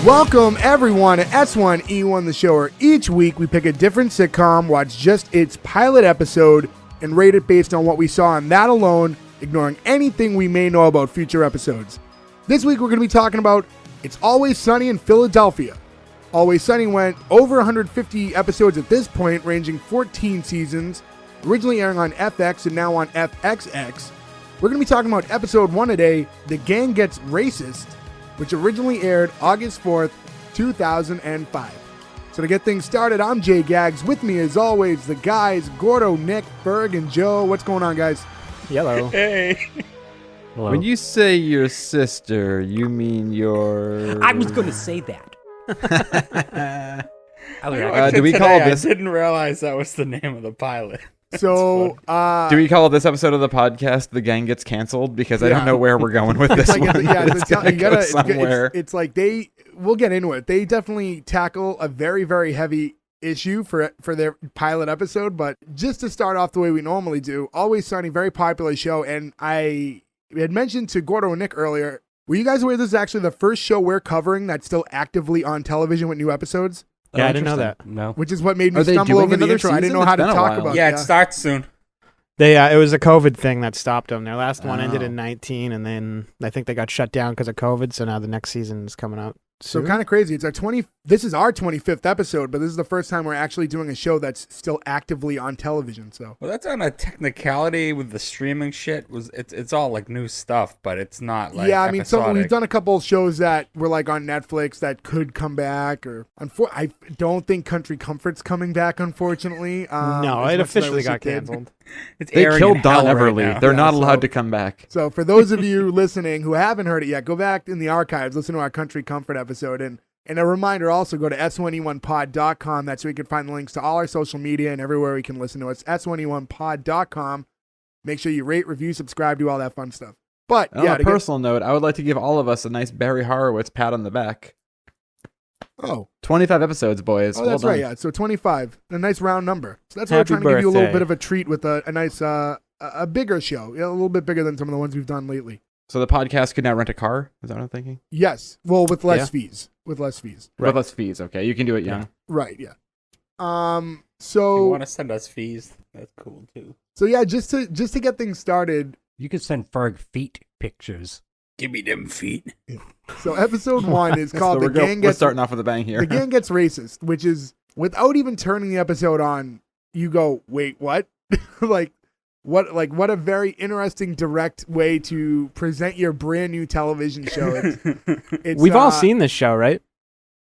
Welcome, everyone, to S1E1, the show where each week we pick a different sitcom, watch just its pilot episode, and rate it based on what we saw on that alone, ignoring anything we may know about future episodes. This week we're going to be talking about It's Always Sunny in Philadelphia. Always Sunny went over 150 episodes at this point, ranging 14 seasons, originally airing on FX and now on FXX. We're going to be talking about episode 1 today, The Gang Gets Racist, which originally aired August 4th, 2005. So to get things started, I'm Jay Gags. With me, as always, the guys, Gordo, Nick, Berg, and Joe. What's going on, guys? Hello. Hey. Hello. When you say your sister, you mean your... I was going to say that. Do we call this... I didn't realize that was the name of the pilot. So, do we call this episode of the podcast "The Gang Gets Canceled"? Because I don't know where we're going with this one. It's like we'll get into it. They definitely tackle a very, very heavy issue for their pilot episode. But just to start off the way we normally do, Always Sunny, very popular show. And I had mentioned to Gordo and Nick earlier, were you guys aware this is actually the first show we're covering that's still actively on television with new episodes? Yeah, I didn't know that. No. Which is what made me stumble over the intro. I didn't know how to talk about it. Yeah, it starts soon. It was a COVID thing that stopped them. Their last one ended in 19, and then I think they got shut down because of COVID, so now the next season is coming out soon. So kind of crazy. It's this is our 25th episode, but this is the first time we're actually doing a show that's still actively on television. So Well, that's on a technicality with the streaming shit. It's all like new stuff, but it's not like episodic. We've done a couple of shows that were like on Netflix that could come back, or I don't think Country Comfort's coming back, unfortunately. No, it officially got canceled. They killed Don Hell Everly. right now. They're not allowed to come back. So for those of you listening who haven't heard it yet, go back in the archives, listen to our Country Comfort episode, and a reminder also, go to S1E1pod.com. That's where you can find the links to all our social media and everywhere we can listen to us. S1E1pod.com. Make sure you rate, review, subscribe, do all that fun stuff. But On a personal note, I would like to give all of us a nice Barry Horowitz pat on the back. 25 episodes, boys. Oh, that's right. Yeah, so 25, a nice round number. So that's why we're trying to give you a little bit of a treat with a nice, a bigger show, a little bit bigger than some of the ones we've done lately. So the podcast could now rent a car? Is that what I'm thinking? Yes. Well, with less fees. With less fees. Right. With less fees. Okay, you can do it young. Yeah. Right. Yeah. So you want to send us fees? That's cool too. So yeah, just to get things started, you could send Ferg feet pictures. Give me them feet. So episode 1 is called We're starting off with a bang here. The Gang Gets Racist, which is, without even turning the episode on, you go, wait, what? What a very interesting, direct way to present your brand new television show. We've all seen this show, right?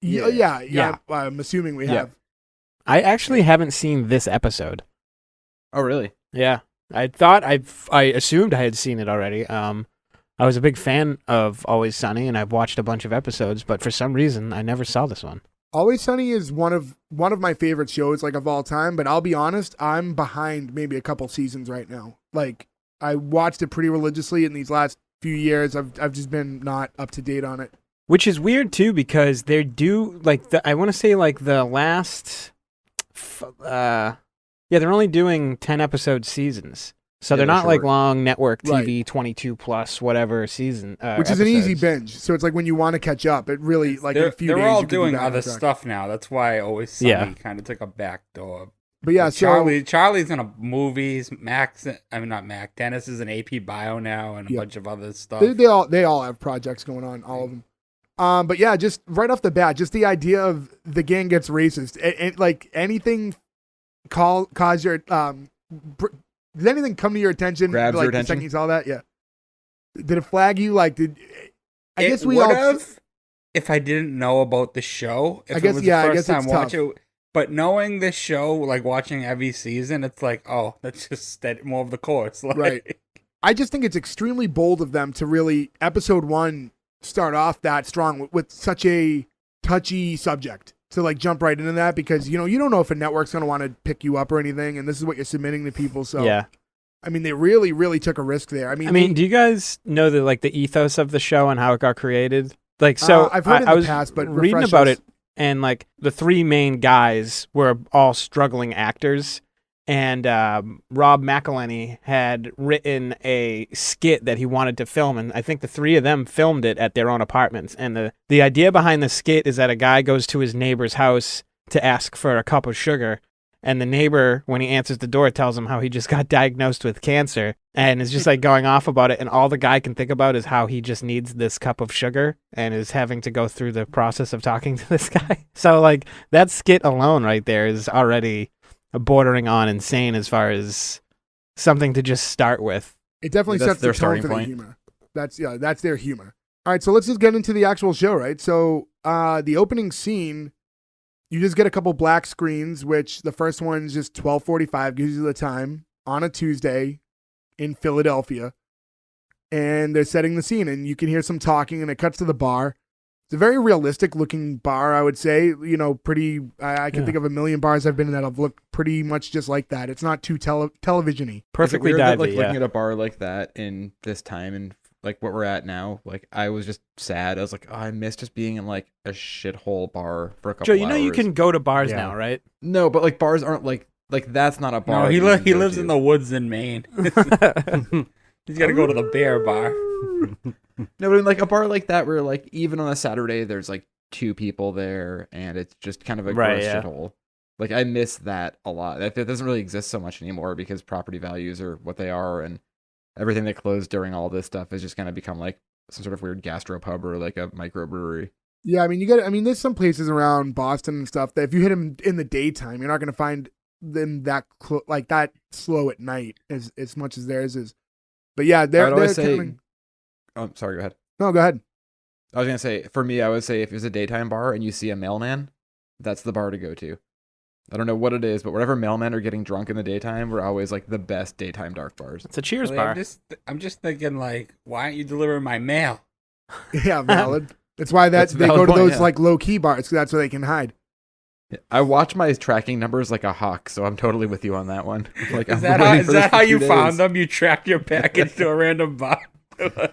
Yeah. I'm assuming we have. I actually haven't seen this episode. Oh, really? Yeah. I assumed I had seen it already. I was a big fan of Always Sunny, and I've watched a bunch of episodes, but for some reason, I never saw this one. Always Sunny is one of my favorite shows, like, of all time, but I'll be honest, I'm behind maybe a couple seasons right now. Like, I watched it pretty religiously in these last few years. I've just been not up to date on it. Which is weird too, because they're due, like, I want to say, like, the last, they're only doing 10 episode seasons. So they're not like long network TV, 22 plus whatever season. Which is episodes. an easy binge. So it's like when you want to catch up, it really, like, in a few days. They're all doing other stuff now. That's why Always Sunny kind of took a back door. But yeah, like Charlie's in a movies. Dennis is an AP Bio now, and a bunch of other stuff. They all have projects going on, all of them. But yeah, just right off the bat, just the idea of the gang gets racist. Like, anything cause your did anything come to your attention? Grabs your attention? The second you saw that, yeah. Did it flag you? Like, I guess we would all have if I didn't know about the show. If I guess, it was the first time it's watching it. But knowing this show, like watching every season, it's like, oh, that's just more of the course. Like, right. I just think it's extremely bold of them to really, episode 1, start off that strong with such a touchy subject. To, like, jump right into that, because, you don't know if a network's going to want to pick you up or anything, and this is what you're submitting to people. So, yeah. I mean, they really, really took a risk there. I mean, do you guys know the ethos of the show and how it got created? Like, so I've heard in the past, but reading about it, and, like, the 3 main guys were all struggling actors, And Rob McElhenney had written a skit that he wanted to film, and I think the three of them filmed it at their own apartments. And the idea behind the skit is that a guy goes to his neighbor's house to ask for a cup of sugar, and the neighbor, when he answers the door, tells him how he just got diagnosed with cancer, and is just like going off about it, and all the guy can think about is how he just needs this cup of sugar and is having to go through the process of talking to this guy. So like that skit alone right there is already bordering on insane as far as something to just start with. It definitely That's sets the their tone starting for the point. humor. That's their humor. All right, so let's just get into the actual show, right? So the opening scene, you just get a couple black screens, which the first one's just 12:45, gives you the time on a Tuesday in Philadelphia, and they're setting the scene, and you can hear some talking, and it cuts to the bar. It's a very realistic looking bar, I would say. You know, pretty. I can think of a million bars I've been in that have looked pretty much just like that. It's not too television-y. Perfectly Is it weird that, divey, like yeah. looking at a bar like that in this time and like what we're at now, like I was just sad. I was like, oh, I miss just being in like a shithole bar for a couple Joe, you know hours. you can go to bars Yeah. now, right? No, but like bars aren't like that's not a bar. No, he that you can go lives to. in the woods in Maine. He's got to go to the bear bar. No, but in like a bar like that where like even on a Saturday there's like 2 people there and it's just kind of a Right, gross yeah. shithole. Like I miss that a lot. That doesn't really exist so much anymore because property values are what they are, and everything that closed during all this stuff has just kind of become like some sort of weird gastropub or like a microbrewery. Yeah, I mean, there's some places around Boston and stuff that if you hit them in the daytime, you're not going to find them that like that slow at night as much as theirs is. But yeah, they're always say- coming. Oh, sorry, go ahead. No, go ahead. I was gonna say, for me, I would say if it's a daytime bar and you see a mailman, that's the bar to go to. I don't know what it is, but whenever mailmen are getting drunk in the daytime, we're always like the best daytime dark bars. It's a Cheers Really, bar. I'm just thinking like, why aren't you delivering my mail? Yeah, valid. That's why That's a they go valid to point, those yeah. like low key bars because that's where they can hide. I watch my tracking numbers like a hawk, so I'm totally with you on that one. Like, Is I'm that waiting how, is for this that for how 2 you days. found them? You tracked your package to a random bar.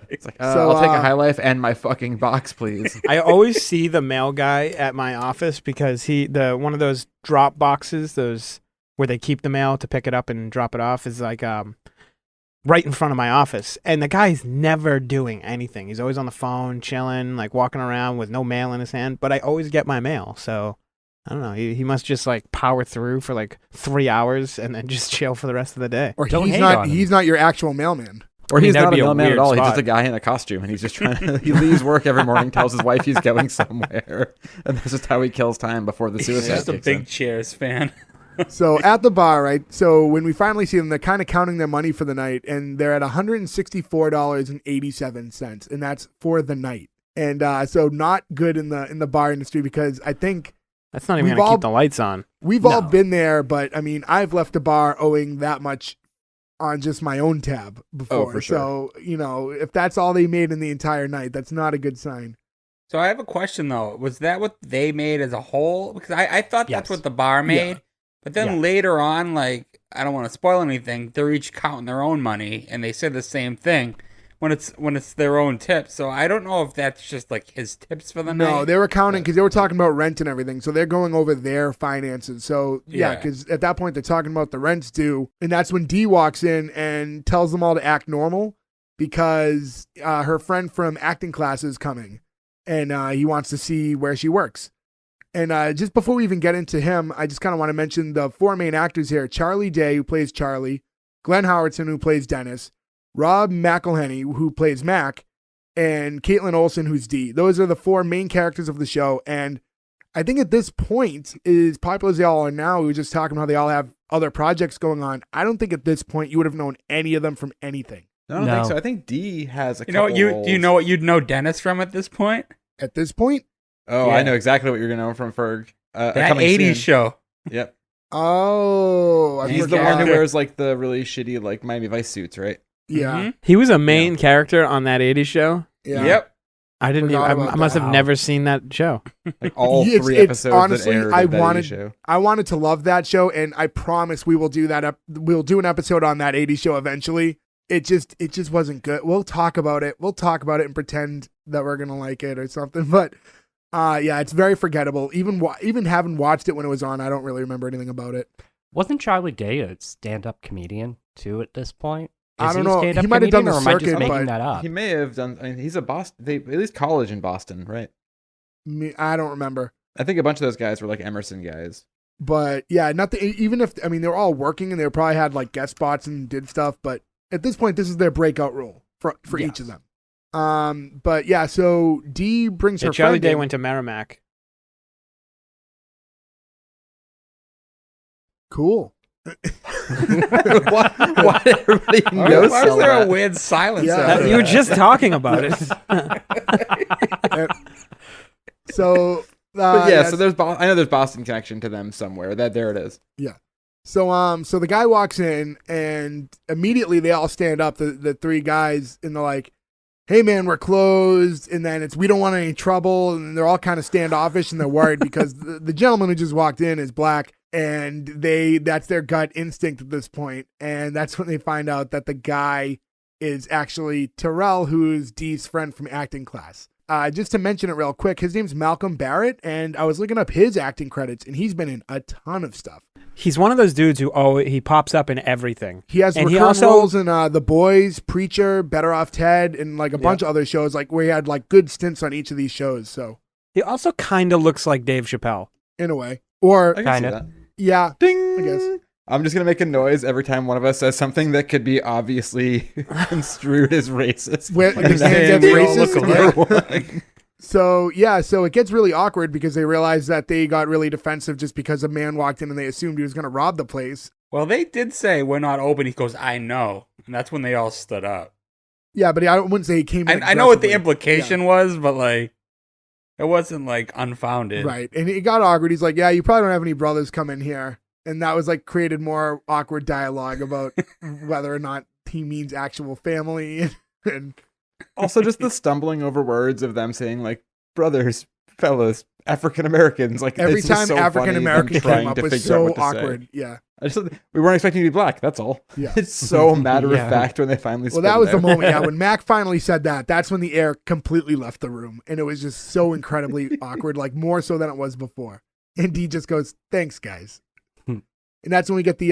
It's like, So, I'll take a High Life and my fucking box, please. I always see the mail guy at my office because one of those drop boxes, those where they keep the mail to pick it up and drop it off, is like right in front of my office. And the guy's never doing anything. He's always on the phone, chilling, like walking around with no mail in his hand. But I always get my mail, so I don't know. He must just like power through for like 3 hours and then just chill for the rest of the day. Or Don't he's hate not on him. he's not your actual mailman. Or I mean, he's that'd not a be a mailman at weird all. He's spot. just a guy in a costume, and he's just trying to. He leaves work every morning, tells his wife he's going somewhere, and that's just how he kills time before the He's suicide just a kicks big in. Cheers fan. So at the bar, right? So when we finally see them, they're kind of counting their money for the night, and they're at $164.87, and that's for the night. And so not good in the bar industry because I think That's not even We've going to all- keep the lights on. we've all No. been there, but I mean, I've left a bar owing that much on just my own tab before. for sure. So, if that's all they made in the entire night, that's not a good sign. So I have a question though. Was that what they made as a whole? Because I thought that's Yes. what the bar made. But then Yes. later on, like, I don't want to spoil anything, they're each counting their own money and they say the same thing when it's their own tips. So I don't know if that's just like his tips for the night. No, they were counting because they were talking about rent and everything. So they're going over their finances. So, yeah, Yeah. because at that point they're talking about the rent's due. And that's when Dee walks in and tells them all to act normal because her friend from acting class is coming. And he wants to see where she works. And just before we even get into him, I just kind of want to mention the 4 main actors here. Charlie Day, who plays Charlie. Glenn Howardson, who plays Dennis. Rob McElhenney, who plays Mac. And Caitlin Olsen, who's Dee. Those are the 4 main characters of the show. And I think at this point, as popular as they all are now, we were just talking about how they all have other projects going on. I don't think at this point you would have known any of them from anything. I don't No. think so. I think D has a You know what couple you roles. do you know what you'd know Dennis from at this point? At this point? Oh, Yeah. I know exactly what you're gonna know from Ferg. That Coming 80s soon. show. Yep. Oh, I He's forgot. the one who forgot. wears like the really shitty like Miami Vice suits, right? Yeah. Mhm. He was a main character on that 80s show. Yeah. Yep. I didn't even, Forgot I about must that. have never seen that show. Like all It's- 3 it's episodes honestly, that aired I of that wanted- 80s show. I wanted to love that show, and I promise we will do that. We'll do an episode on that 80s show eventually. It just wasn't good. We'll talk about it. We'll talk about it and pretend that we're gonna like it or something. But yeah, it's very forgettable. Even having watched it when it was on, I don't really remember anything about it. Wasn't Charlie Day a stand-up comedian too at this point? I Is don't he a know. stand-up He might have done comedian, the or am I just circuit, making but that up? He may have done. I mean, he's a Boston. At least college in Boston, right? I don't remember. I think a bunch of those guys were like Emerson guys. But yeah, nothing. Even if I mean they were all working and they probably had like guest spots and did stuff. But at this point, this is their breakout role for each of them. But yeah, so Dee brings her Charlie friend Day in. went to Merrimack. Cool. Why did everybody know? Why was there a weird silence? Yeah. out You were there? just talking about it. So But yeah, yes. so there's I know there's Boston connection to them somewhere. There it is. So the guy walks in and immediately they all stand up, the three guys, and they're like, "Hey man, we're closed." And then we don't want any trouble, and they're all kind of standoffish and they're worried because the gentleman who just walked in is black, and that's their gut instinct at this point. And that's when they find out that the guy is actually Terrell, who's Dee's friend from acting class. Just to mention it real quick, his name's Malcolm Barrett, and I was looking up his acting credits, and he's been in a ton of stuff. He's one of those dudes who he pops up in everything. He has And he recurring also- roles in The Boys, Preacher, Better Off Ted, and like a bunch of other shows, like where he had like good stints on each of these shows. So He also kind of looks like Dave Chappelle. in a way, or I can see Kinda. that. yeah, Ding. I guess. I'm just gonna make a noise every time one of us says something that could be obviously construed as racist. Where And the then man gets we all racist, look yeah. alike. So it gets really awkward because they realize that they got really defensive just because a man walked in and they assumed he was going to rob the place. Well, they did say we're not open. He goes, I know, and that's when they all stood up. Yeah, but I wouldn't say he came in. I know what the aggressively. implication was, but like, it wasn't like unfounded. Right. And it got awkward. He's like, "Yeah, you probably don't have any brothers come in here." And that was like created more awkward dialogue about whether or not he means actual family. And Also, just the stumbling over words of them saying like brothers, fellas, African Americans. Like every it's just time so African funny, them American trying came up to was figure out so what to say. awkward. Yeah. We weren't expecting you to be black. That's all. Yeah. It's so matter Yeah. of fact when they finally. Well, spit that it was the out. moment. Yeah. When Mac finally said that, that's when the air completely left the room. And it was just so incredibly awkward, like more so than it was before. And Dee just goes, "Thanks, guys." And that's when we get the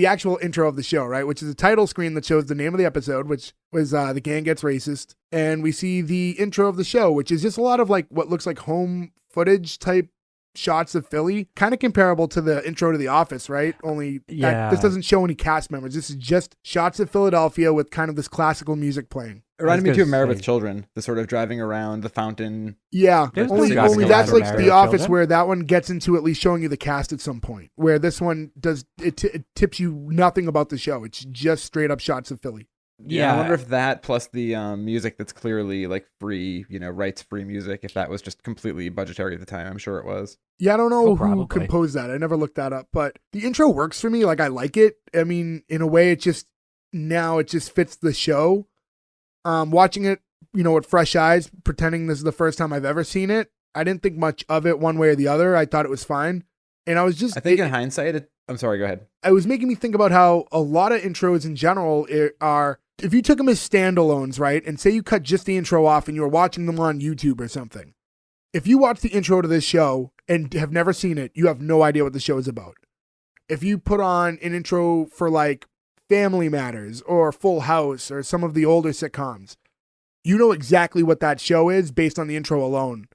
actual intro of the show, right? Which is a title screen that shows the name of the episode, which was The Gang Gets Racist. And we see the intro of the show, which is just a lot of like what looks like home footage type shots of Philly, kind of comparable to the intro to The Office, right? Only Yeah. this doesn't show any cast members. This is just shots of Philadelphia with kind of this classical music playing. It reminded me I was too of gonna Married with say- Children, the sort of driving around the fountain. Yeah, There's only been shots that's of like Married The with Office, Children. where that one gets into at least showing you the cast at some point. Where this one does it tips you nothing about the show. It's just straight up shots of Philly. Yeah, I wonder if that plus the music that's clearly like free, rights free music, if that was just completely budgetary at the time. I'm sure it was. Yeah, I don't know Oh, who probably. composed that. I never looked that up, but the intro works for me. Like I like it. I mean, in a way, it just fits the show. Watching it, with fresh eyes, pretending this is the first time I've ever seen it. I didn't think much of it one way or the other. I thought it was fine, and I was just. I think in hindsight, I'm sorry. Go ahead. It was making me think about how a lot of intros in general are, if you took them as standalones, right, and say you cut just the intro off and you were watching them on YouTube or something. If you watch the intro to this show and have never seen it, you have no idea what the show is about. If you put on an intro for like Family Matters or Full House or some of the older sitcoms, you know exactly what that show is based on the intro alone.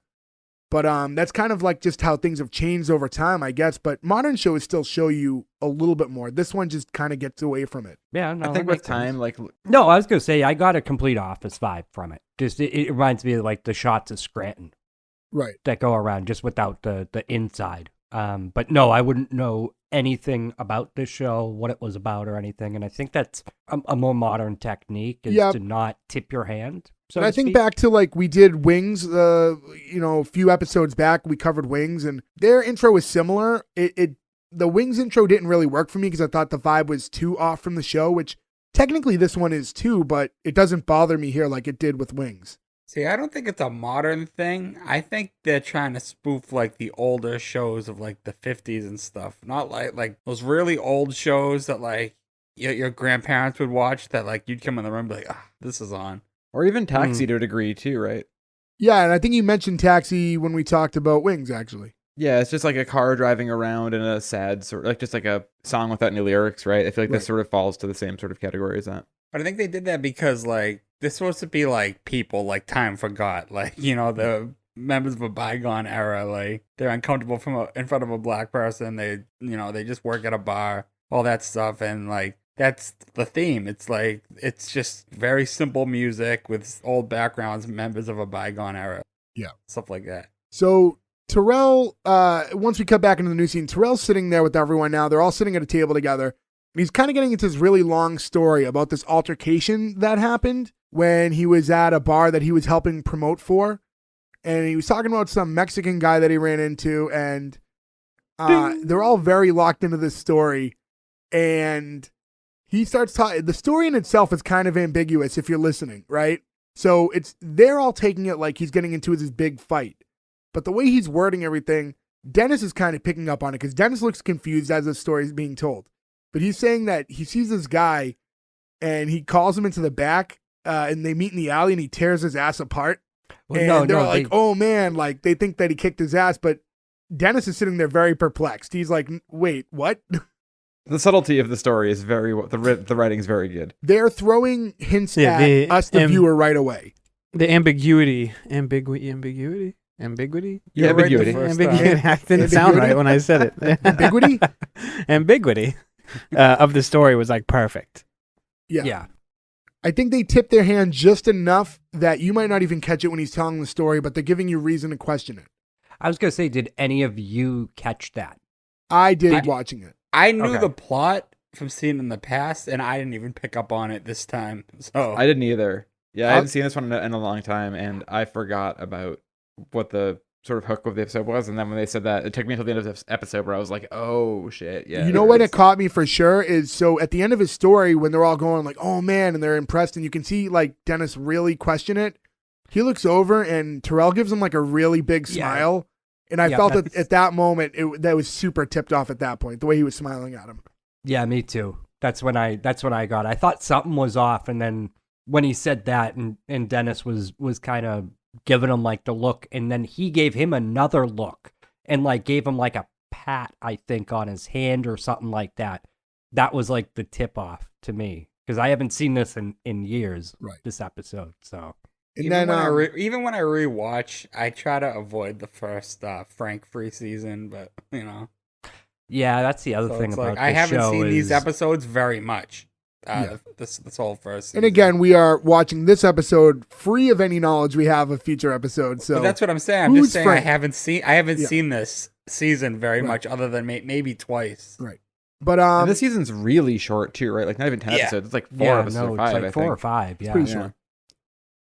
But that's kind of like just how things have changed over time, I guess. But modern shows still show you a little bit more. This one just kind of gets away from it. Yeah, no, I think that with makes sense. time, like No, I was gonna say I got a complete Office vibe from it. Just it reminds me of like the shots of Scranton Right. that go around just without the inside. But no, I wouldn't know anything about this show, what it was about, or anything. And I think that's a more modern technique is Yeah. to not tip your hand. So And to I think speak. back to like we did Wings, a few episodes back, we covered Wings, and their intro was similar. The Wings intro didn't really work for me because I thought the vibe was too off from the show, which technically this one is too, but it doesn't bother me here like it did with Wings. See, I don't think it's a modern thing. I think they're trying to spoof like the older shows of like the 50s and stuff. Not like those really old shows that like your grandparents would watch that like you'd come in the room and be like, this is on. or even Taxi to a degree too, right? Yeah, and I think you mentioned Taxi when we talked about Wings, actually. Yeah, it's just like a car driving around in a sad sort, like just like a song without any lyrics, right? I feel like this sort of falls to the same sort of category as that. But I think they did that because like this supposed to be like people like time forgot, like the members of a bygone era, like they're uncomfortable in front of a black person. They they just work at a bar, all that stuff, and like that's the theme. It's like it's just very simple music with old backgrounds, members of a bygone era, stuff like that. So Terrell, once we cut back into the new scene, Terrell's sitting there with everyone now. They're all sitting at a table together. And he's kind of getting into this really long story about this altercation that happened when he was at a bar that he was helping promote for. And he was talking about some Mexican guy that he ran into. And they're all very locked into this story. And he starts talking. The story in itself is kind of ambiguous if you're listening, right? So they're all taking it like he's getting into his big fight. But the way he's wording everything, Dennis is kind of picking up on it because Dennis looks confused as the story is being told. But he's saying that he sees this guy and he calls him into the back and they meet in the alley and he tears his ass apart. Well, and they're like, oh man, like they think that he kicked his ass. But Dennis is sitting there very perplexed. He's like, wait, what? The subtlety of the story is the writing is very good. They're throwing hints at us, the viewer, right away. The ambiguity. Yeah, ambiguity. I didn't sound right when I said it. Ambiguity? Ambiguity of the story was like perfect. Yeah. I think they tip their hand just enough that you might not even catch it when he's telling the story, but they're giving you reason to question it. I was going to say, did any of you catch that? I did watching it. I knew the plot from seeing it in the past, and I didn't even pick up on it this time. So I didn't either. Yeah, I hadn't seen this one in a long time, and I forgot about what the sort of hook of the episode was. And then when they said that, it took me until the end of this episode where I was like, oh shit, yeah. You know when it caught me for sure is so at the end of his story when they're all going like, oh man, and they're impressed, and you can see like Dennis really question it. He looks over and Terrell gives him like a really big smile. And I felt that at that moment, that was super tipped off at that point, the way he was smiling at him. Yeah, me too. That's when I got it. I thought something was off, and then when he said that, and Dennis was kind of giving him like the look, and then he gave him another look, and like gave him like a pat, I think, on his hand or something like that. That was like the tip off to me, because I haven't seen this in years, this episode, so... And even then, even when I rewatch, I try to avoid the first Frank Free season, but yeah, that's the other thing about I haven't seen these is... episodes very much. This whole first season. And again, we are watching this episode free of any knowledge we have of future episodes. So but that's what I'm saying. I'm just saying Frank? I haven't seen this season very much, other than maybe twice. Right. But and this season's really short too, right? Like not even 10 episodes. It's like 4 episodes or 5. It's like 4 or 5. Yeah, it's pretty short.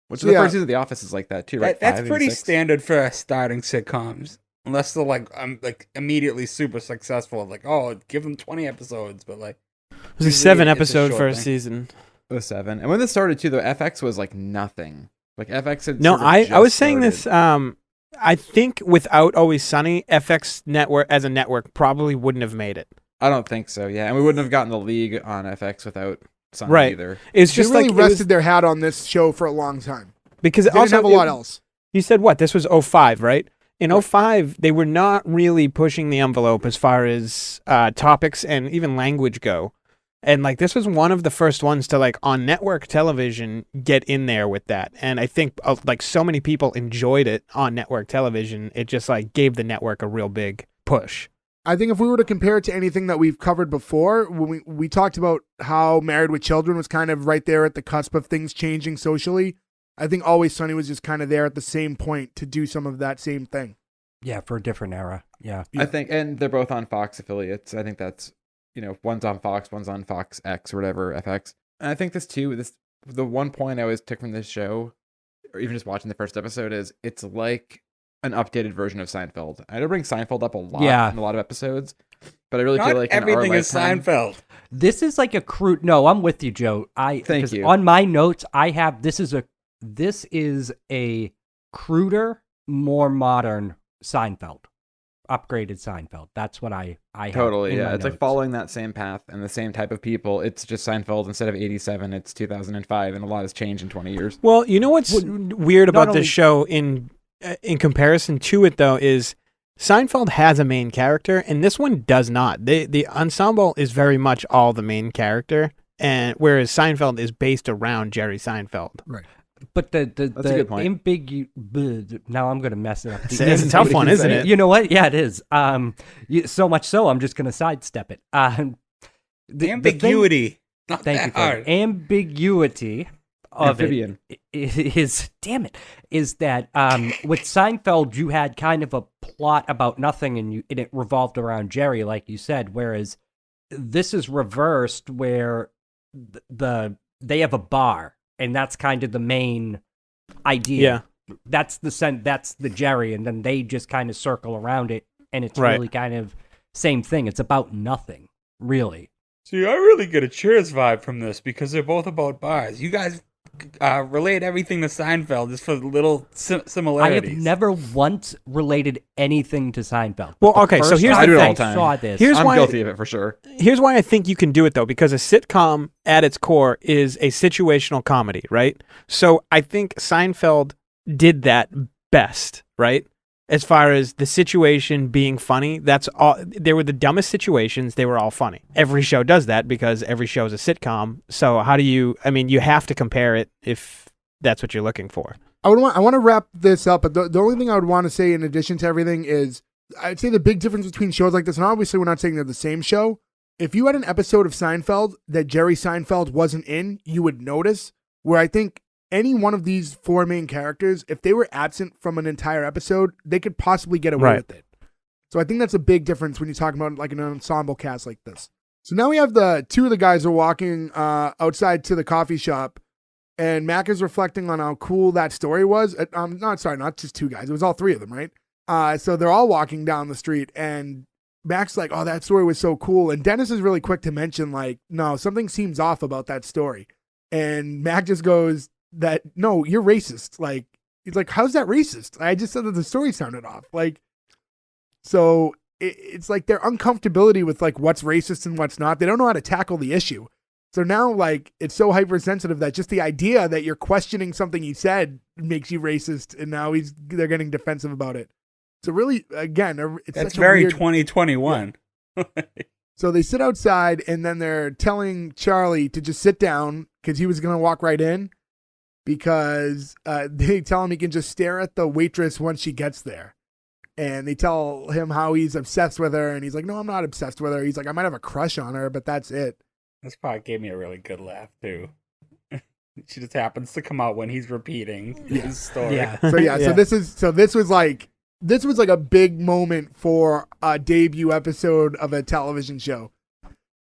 Which the first season of The Office is like that too, right? That's pretty standard for starting sitcoms, unless they're like immediately super successful. Like, oh, give them 20 episodes, but like it was a 7-episode first season. It was 7, and when this started too, though, FX was like nothing. Like FX had I was saying this. I think without Always Sunny, FX network as a network probably wouldn't have made it. I don't think so. Yeah, and we wouldn't have gotten the League on FX without Sunny either. It's just they really like rested their hat on this show for a long time because they didn't have a lot else. You said what? This was 05, right? In 05, they were not really pushing the envelope as far as topics and even language go. And like this was one of the first ones to like on network television get in there with that. And I think like so many people enjoyed it on network television. It just like gave the network a real big push. I think if we were to compare it to anything that we've covered before, when we talked about how Married with Children was kind of right there at the cusp of things changing socially, I think Always Sunny was just kind of there at the same point to do some of that same thing. Yeah, for a different era. Yeah. I think, and they're both on Fox affiliates. I think that's, one's on Fox, one's on Fox X or whatever, FX. And I think this too, the one point I always took from this show, or even just watching the first episode, is it's like an updated version of Seinfeld. I don't bring Seinfeld up a lot in a lot of episodes, but I really feel like everything is Seinfeld. This is like a crude. No, I'm with you, Joe. Thank you. On my notes, I have this is a cruder, more modern Seinfeld, upgraded Seinfeld. That's what I totally. Have in my It's notes. like following that same path and the same type of people. It's just Seinfeld instead of 87. It's 2005, and a lot has changed in 20 years. Well, you know what's weird about this show in comparison to it though is Seinfeld has a main character, and this one does not. The ensemble is very much all the main character, and whereas Seinfeld is based around Jerry Seinfeld. Right. But That's a good point. now I'm gonna mess it up. It's a tough one, isn't it? You know what? Yeah, it is. So much so, I'm just gonna sidestep it. The ambiguity. Not Thank that you. For hard. the ambiguity of Amphibian. it is that with Seinfeld you had kind of a plot about nothing and it revolved around Jerry, like you said, whereas this is reversed where they have a bar and that's kind of the main idea. Yeah. That's the Jerry, and then they just kind of circle around it, and it's Right. really kind of same thing. It's about nothing, really. See, I really get a Cheers vibe from this because they're both about bars. You guys relate everything to Seinfeld just for little I similarities. have never once related anything to Seinfeld. Well, The okay, so first here's time the thing. I saw this. Here's I'm why- guilty of it for sure. Here's why I think you can do it, though, because a sitcom at its core is a situational comedy, right? So I think Seinfeld did that best, right? As far as the situation being funny, that's all. They were the dumbest situations. They were all funny. Every show does that because every show is a sitcom. So how do you? I mean, you have to compare it if that's what you're looking for. I want to wrap this up, but the only thing I would want to say in addition to everything is I'd say the big difference between shows like this, and obviously we're not saying they're the same show. If you had an episode of Seinfeld that Jerry Seinfeld wasn't in, you would notice. Where I think any one of these four main characters, if they were absent from an entire episode, they could possibly get away Right. with it. So I think that's a big difference when you're talking about like an ensemble cast like this. So now we have the two of the guys are walking outside to the coffee shop, and Mac is reflecting on how cool that story was. Not just two guys. It was all three of them, right? So they're all walking down the street, and Mac's like, oh, that story was so cool. And Dennis is really quick to mention, like, no, something seems off about that story. And Mac just goes, no, you're racist. Like, he's like, how's that racist? I just said that the story sounded off. Like, so it's like their uncomfortability with like what's racist and what's not. They don't know how to tackle the issue. So now, like, it's so hypersensitive that just the idea that you're questioning something he said makes you racist, and now they're getting defensive about it. So really, again, it's That's such a very weird, 2021. So they sit outside, and then they're telling Charlie to just sit down because he was going to walk right in, because they tell him he can just stare at the waitress once she gets there. And they tell him how he's obsessed with her, and he's like, no, I'm not obsessed with her. He's like, I might have a crush on her, but that's it. This part gave me a really good laugh, too. She just happens to come out when he's repeating his story. Yeah. So Yeah. this was like a big moment for a debut episode of a television show.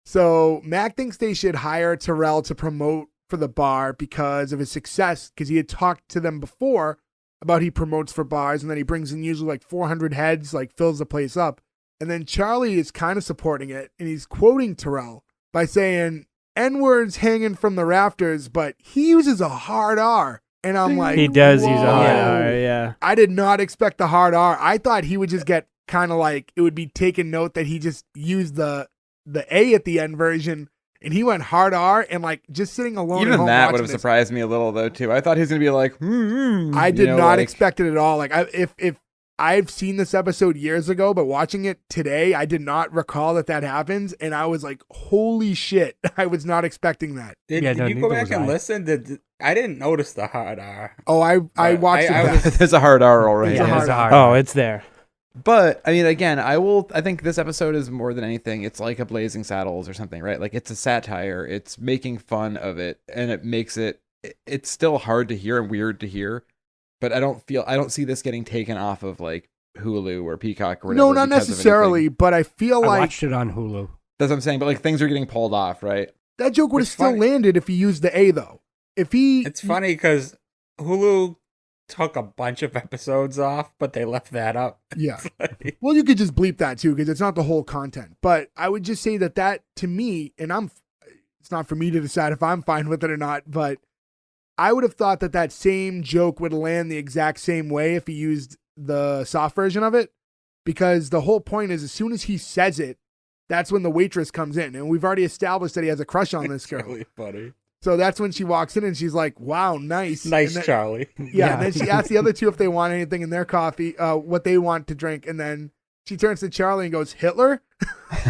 So Mac thinks they should hire Terrell to promote for the bar because of his success, because he had talked to them before about he promotes for bars, and then he brings in usually like 400 heads, like fills the place up. And then Charlie is kind of supporting it, and he's quoting Terrell by saying, N-words hanging from the rafters, but he uses a hard R. And I'm like, He does use a whoa. hard R, yeah. I did not expect the hard R. I thought he would just get kind of like, it would be taken note that he just used the A at the end version, and he went hard R, and like just sitting alone at Even home that would watching have this, surprised me a little though too. I thought he was gonna be like, I did not expect it at all. Like if I've seen this episode years ago, but watching it today, I did not recall that happens, and I was like, holy shit, I was not expecting that. Did you go back and listen? I didn't notice the hard R. Oh, I watched it back. There's a hard R already. It's a hard R. Oh, it's there. But I mean, again, I think this episode is more than anything. It's like a Blazing Saddles or something, right? Like it's a satire. It's making fun of it, and it makes it. It's still hard to hear and weird to hear, but I don't see this getting taken off of like Hulu or Peacock or whatever. No, not because of necessarily, anything. but I feel I like watched it on Hulu. That's what I'm saying. But like things are getting pulled off, right? that joke would have It's still funny. landed if he used the A though. If he, It's funny because Hulu took a bunch of episodes off, but they left that up. yeah. It's like- Well, you could just bleep that too, because it's not the whole content. But I would just say that to me, and it's not for me to decide if I'm fine with it or not, but I would have thought that same joke would land the exact same way if he used the soft version of it, because the whole point is as soon as he says it, that's when the waitress comes in, and we've already established that he has a crush on this It's girl. really funny. So that's when she walks in and she's like, "Wow, nice, Nice, And then- Charlie. Yeah, and then she asks the other two if they want anything in their coffee, what they want to drink, and then she turns to Charlie and goes, Hitler?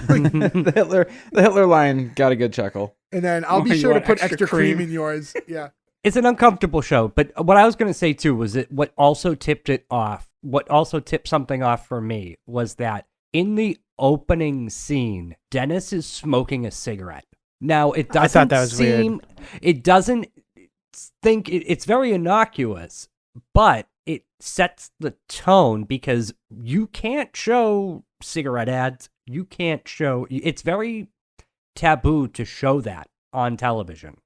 the Hitler line got a good chuckle. And then I'll be You sure to want put extra extra cream cream? in yours. Yeah. It's an uncomfortable show, but what I was going to say too was that what also tipped something off for me was that in the opening scene, Dennis is smoking a cigarette. Now, it doesn't I thought that was seem, it doesn't think, it's very innocuous, but it sets the tone because you can't show cigarette ads. You can't show, it's very taboo to show that on television.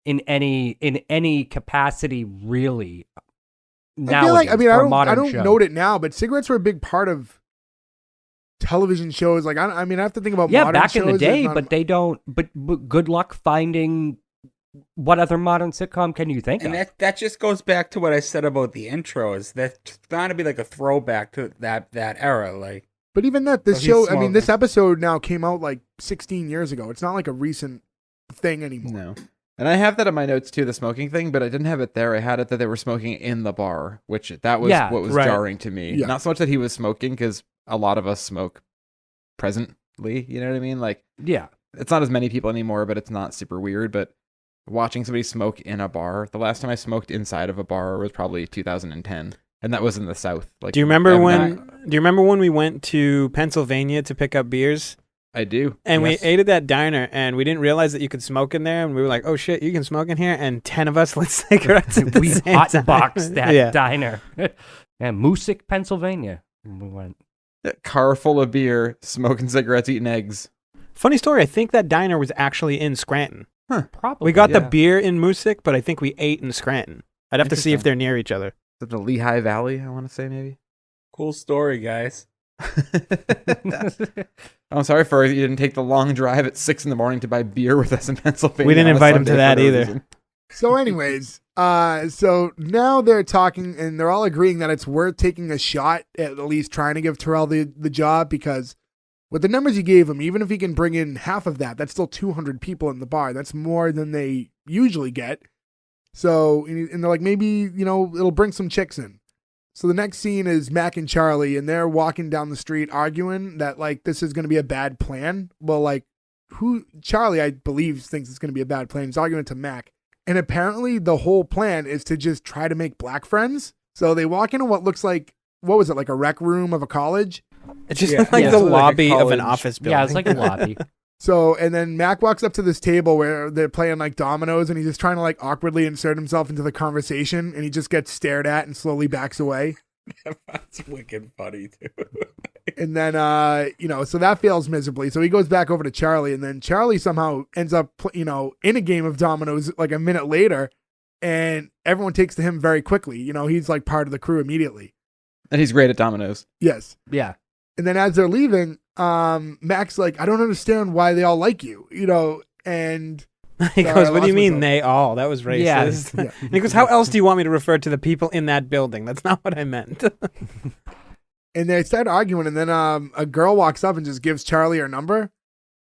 In any capacity, really. I feel like, I mean, I modern don't show. note it now, but cigarettes were a big part of television shows. Like, I mean, I have to think about modern back shows. in the day, and but they don't. But good luck finding what other modern sitcom can you think And of? that just goes back to what I said about the intros. That's trying to be like a throwback to that era. Like, But even that, this Oh, he's show, I mean, this smoking. episode now came out like 16 years ago. It's not like a recent thing anymore. No. And I have that in my notes too, the smoking thing, but I didn't have it there. I had it that they were smoking in the bar, which that was Yeah, what was right. jarring to me. Yeah. Not so much that he was smoking, because a lot of us smoke presently, you know what I mean? Like, Yeah. it's not as many people anymore, but it's not super weird. But watching somebody smoke in a bar, the last time I smoked inside of a bar was probably 2010. And that was in the South. Like, Do you remember I'm when? not- Do you remember when we went to Pennsylvania to pick up beers? I do. And Yes. we ate at that diner, and we didn't realize that you could smoke in there. And we were like, "Oh shit, you can smoke in here!" And 10 of us lit cigarettes at the We same time. hotboxed that Yeah. diner. And Moosic, Pennsylvania. And we went. A car full of beer, smoking cigarettes, eating eggs. Funny story. I think that diner was actually in Scranton. Probably. We got the yeah. beer in Moosic, but I think we ate in Scranton. I'd have to see if Interesting. they're near each other. Is it the Lehigh Valley, I want to say, maybe? cool story, guys. I'm sorry for you didn't take the long drive at 6 a.m. to buy beer with us in Pennsylvania. We didn't on a invite him to Sunday that for no either. reason. So, anyways, so now they're talking and they're all agreeing that it's worth taking a shot at least trying to give Terrell the job, because with the numbers you gave him, even if he can bring in half of that, that's still 200 people in the bar. That's more than they usually get. So, and they're like, maybe, it'll bring some chicks in. So the next scene is Mac and Charlie, and they're walking down the street arguing that, like, this is going to be a bad plan. Well, like, Charlie, I believe, thinks it's going to be a bad plan. He's arguing it to Mac. And apparently the whole plan is to just try to make black friends. So they walk into what looks like, what was it, like a rec room of a college? It's just Yeah. like Yeah, the it's like a lobby of an college- office building. Yeah, it's like a lobby. So, and then Mac walks up to this table where they're playing like dominoes, and he's just trying to like awkwardly insert himself into the conversation, and he just gets stared at and slowly backs away. That's wicked funny too. And then, so that fails miserably. So he goes back over to Charlie, and then Charlie somehow ends up, in a game of dominoes like a minute later, and everyone takes to him very quickly. He's like part of the crew immediately. And he's great at dominoes. Yes. Yeah. And then as they're leaving, Mac's like, I don't understand why they all like you, and He Sorry, goes, I "What do you lost mean myself." they all? That was racist." Yeah. Yeah. And he goes, "How else do you want me to refer to the people in that building? That's not what I meant." And they start arguing, and then a girl walks up and just gives Charlie her number,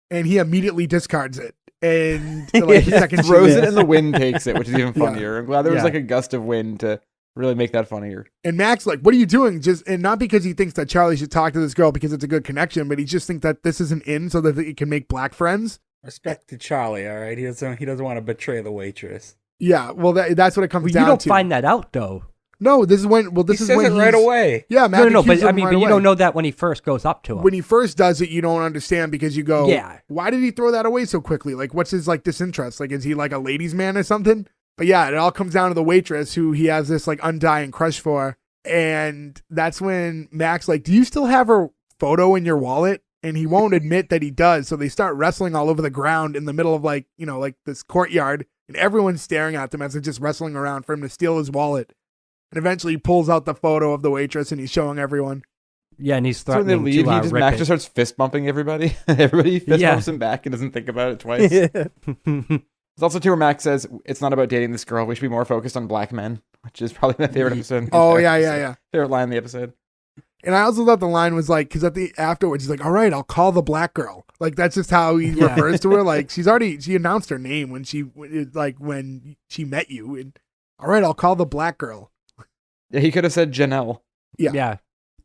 and he immediately discards it. And like the second she Throws it leaves. and the wind takes it, which is even Yeah. funnier. I'm glad there was Yeah. like a gust of wind to really make that funnier. And Mac's like, "What are you doing?" And not because he thinks that Charlie should talk to this girl because it's a good connection, but he just thinks that this is an in so that he can make black friends. Respect to Charlie, all right. He doesn't want to betray the waitress. Yeah, well, that's what it comes Well, down you don't to. find that out though. No, this is when. Well, He this is says when it right he's- away. Yeah, Mac No, accuses but I him mean, right but you away. don't know that when he first goes up to him. When he first does it, you don't understand because you go, Yeah. why did he throw that away so quickly? Like, what's his like disinterest? Like, is he like a ladies' man or something? But yeah, it all comes down to the waitress who he has this like undying crush for, and that's when Mac's like, "Do you still have her photo in your wallet?" And he won't admit that he does. So they start wrestling all over the ground in the middle of like this courtyard, and everyone's staring at them as they're just wrestling around for him to steal his wallet. And eventually he pulls out the photo of the waitress and he's showing everyone. Yeah, and he's So when they threatening leave, to Mac rip just starts fist bumping everybody. Everybody fist Yeah. bumps him back and doesn't think about it twice. Yeah. it. There's also too where Mac says it's not about dating this girl. We should be more focused on black men, which is probably my favorite episode. in the Oh entire yeah, episode. yeah. Favorite line in the episode. And I also thought the line was like, because afterwards he's like, "All right, I'll call the black girl." Like that's just how he Yeah. refers to her. Like she announced her name when she met you. And all right, I'll call the black girl. Yeah, he could have said Janelle. Yeah. Yeah.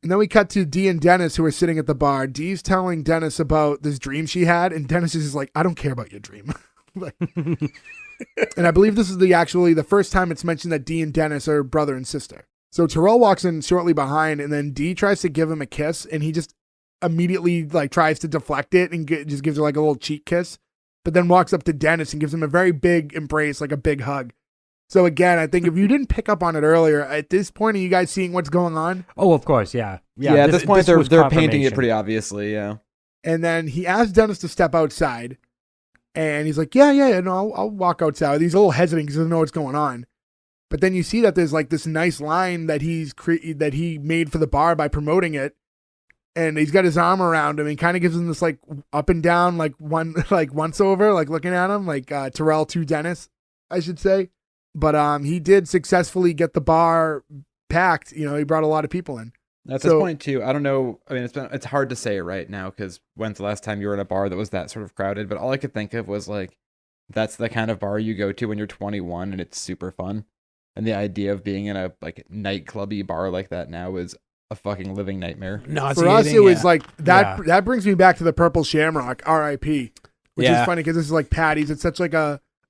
And then we cut to Dee and Dennis, who are sitting at the bar. Dee's telling Dennis about this dream she had, and Dennis is just like, I don't care about your dream. Like, and I believe this is the first time it's mentioned that Dee and Dennis are brother and sister. So Terrell walks in shortly behind, and then Dee tries to give him a kiss, and he just immediately like tries to deflect it and just gives her like a little cheek kiss, but then walks up to Dennis and gives him a very big embrace, like a big hug. So again, I think if you didn't pick up on it earlier, at this point, are you guys seeing what's going on? Oh, of course, yeah. At this point, they're was painting it confirmation. pretty obviously, yeah. And then he asks Dennis to step outside, and he's like, yeah, no, I'll walk outside. He's a little hesitant because he doesn't know what's going on. But then you see that there's like this nice line that that he made for the bar by promoting it, and he's got his arm around him and kind of gives him this like up and down like once over, like looking at him like Terrell to Dennis, I should say. But he did successfully get the bar packed. You know, he brought a lot of people in. At this point too, I don't know. I mean, it's hard to say right now because when's the last time you were in a bar that was that sort of crowded? But all I could think of was like, that's the kind of bar you go to when you're 21 and it's super fun. And the idea of being in a like nightclubby bar like that now is a fucking living nightmare. For us, it was like that. Yeah. That brings me back to the Purple Shamrock, R.I.P. Which is funny because this is like Paddy's. It's such like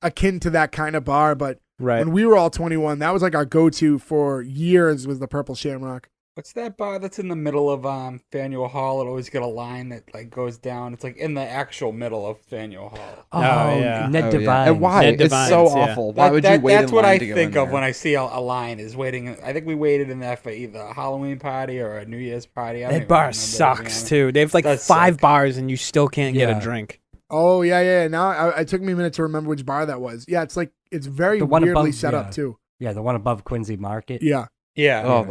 akin to that kind of bar, but. Right. When we were all 21, that was like our go-to for years was the Purple Shamrock. What's that bar that's in the middle of Faneuil Hall? It always got a line that like goes down. It's like in the actual middle of Faneuil Hall. Oh, yeah. Ned Divine. Yeah. And why? Ned it's Divines, so awful. Why would you wait That's in what line I to go think in of there? when I see a line is waiting. I think we waited in there for either a Halloween party or a New Year's party. That bar sucks too. They have like 5 bars and you still can't get a drink. Oh, yeah. Now it took me a minute to remember which bar that was. Yeah, it's like it's very weirdly set up too. Yeah, the one above Quincy Market. Yeah.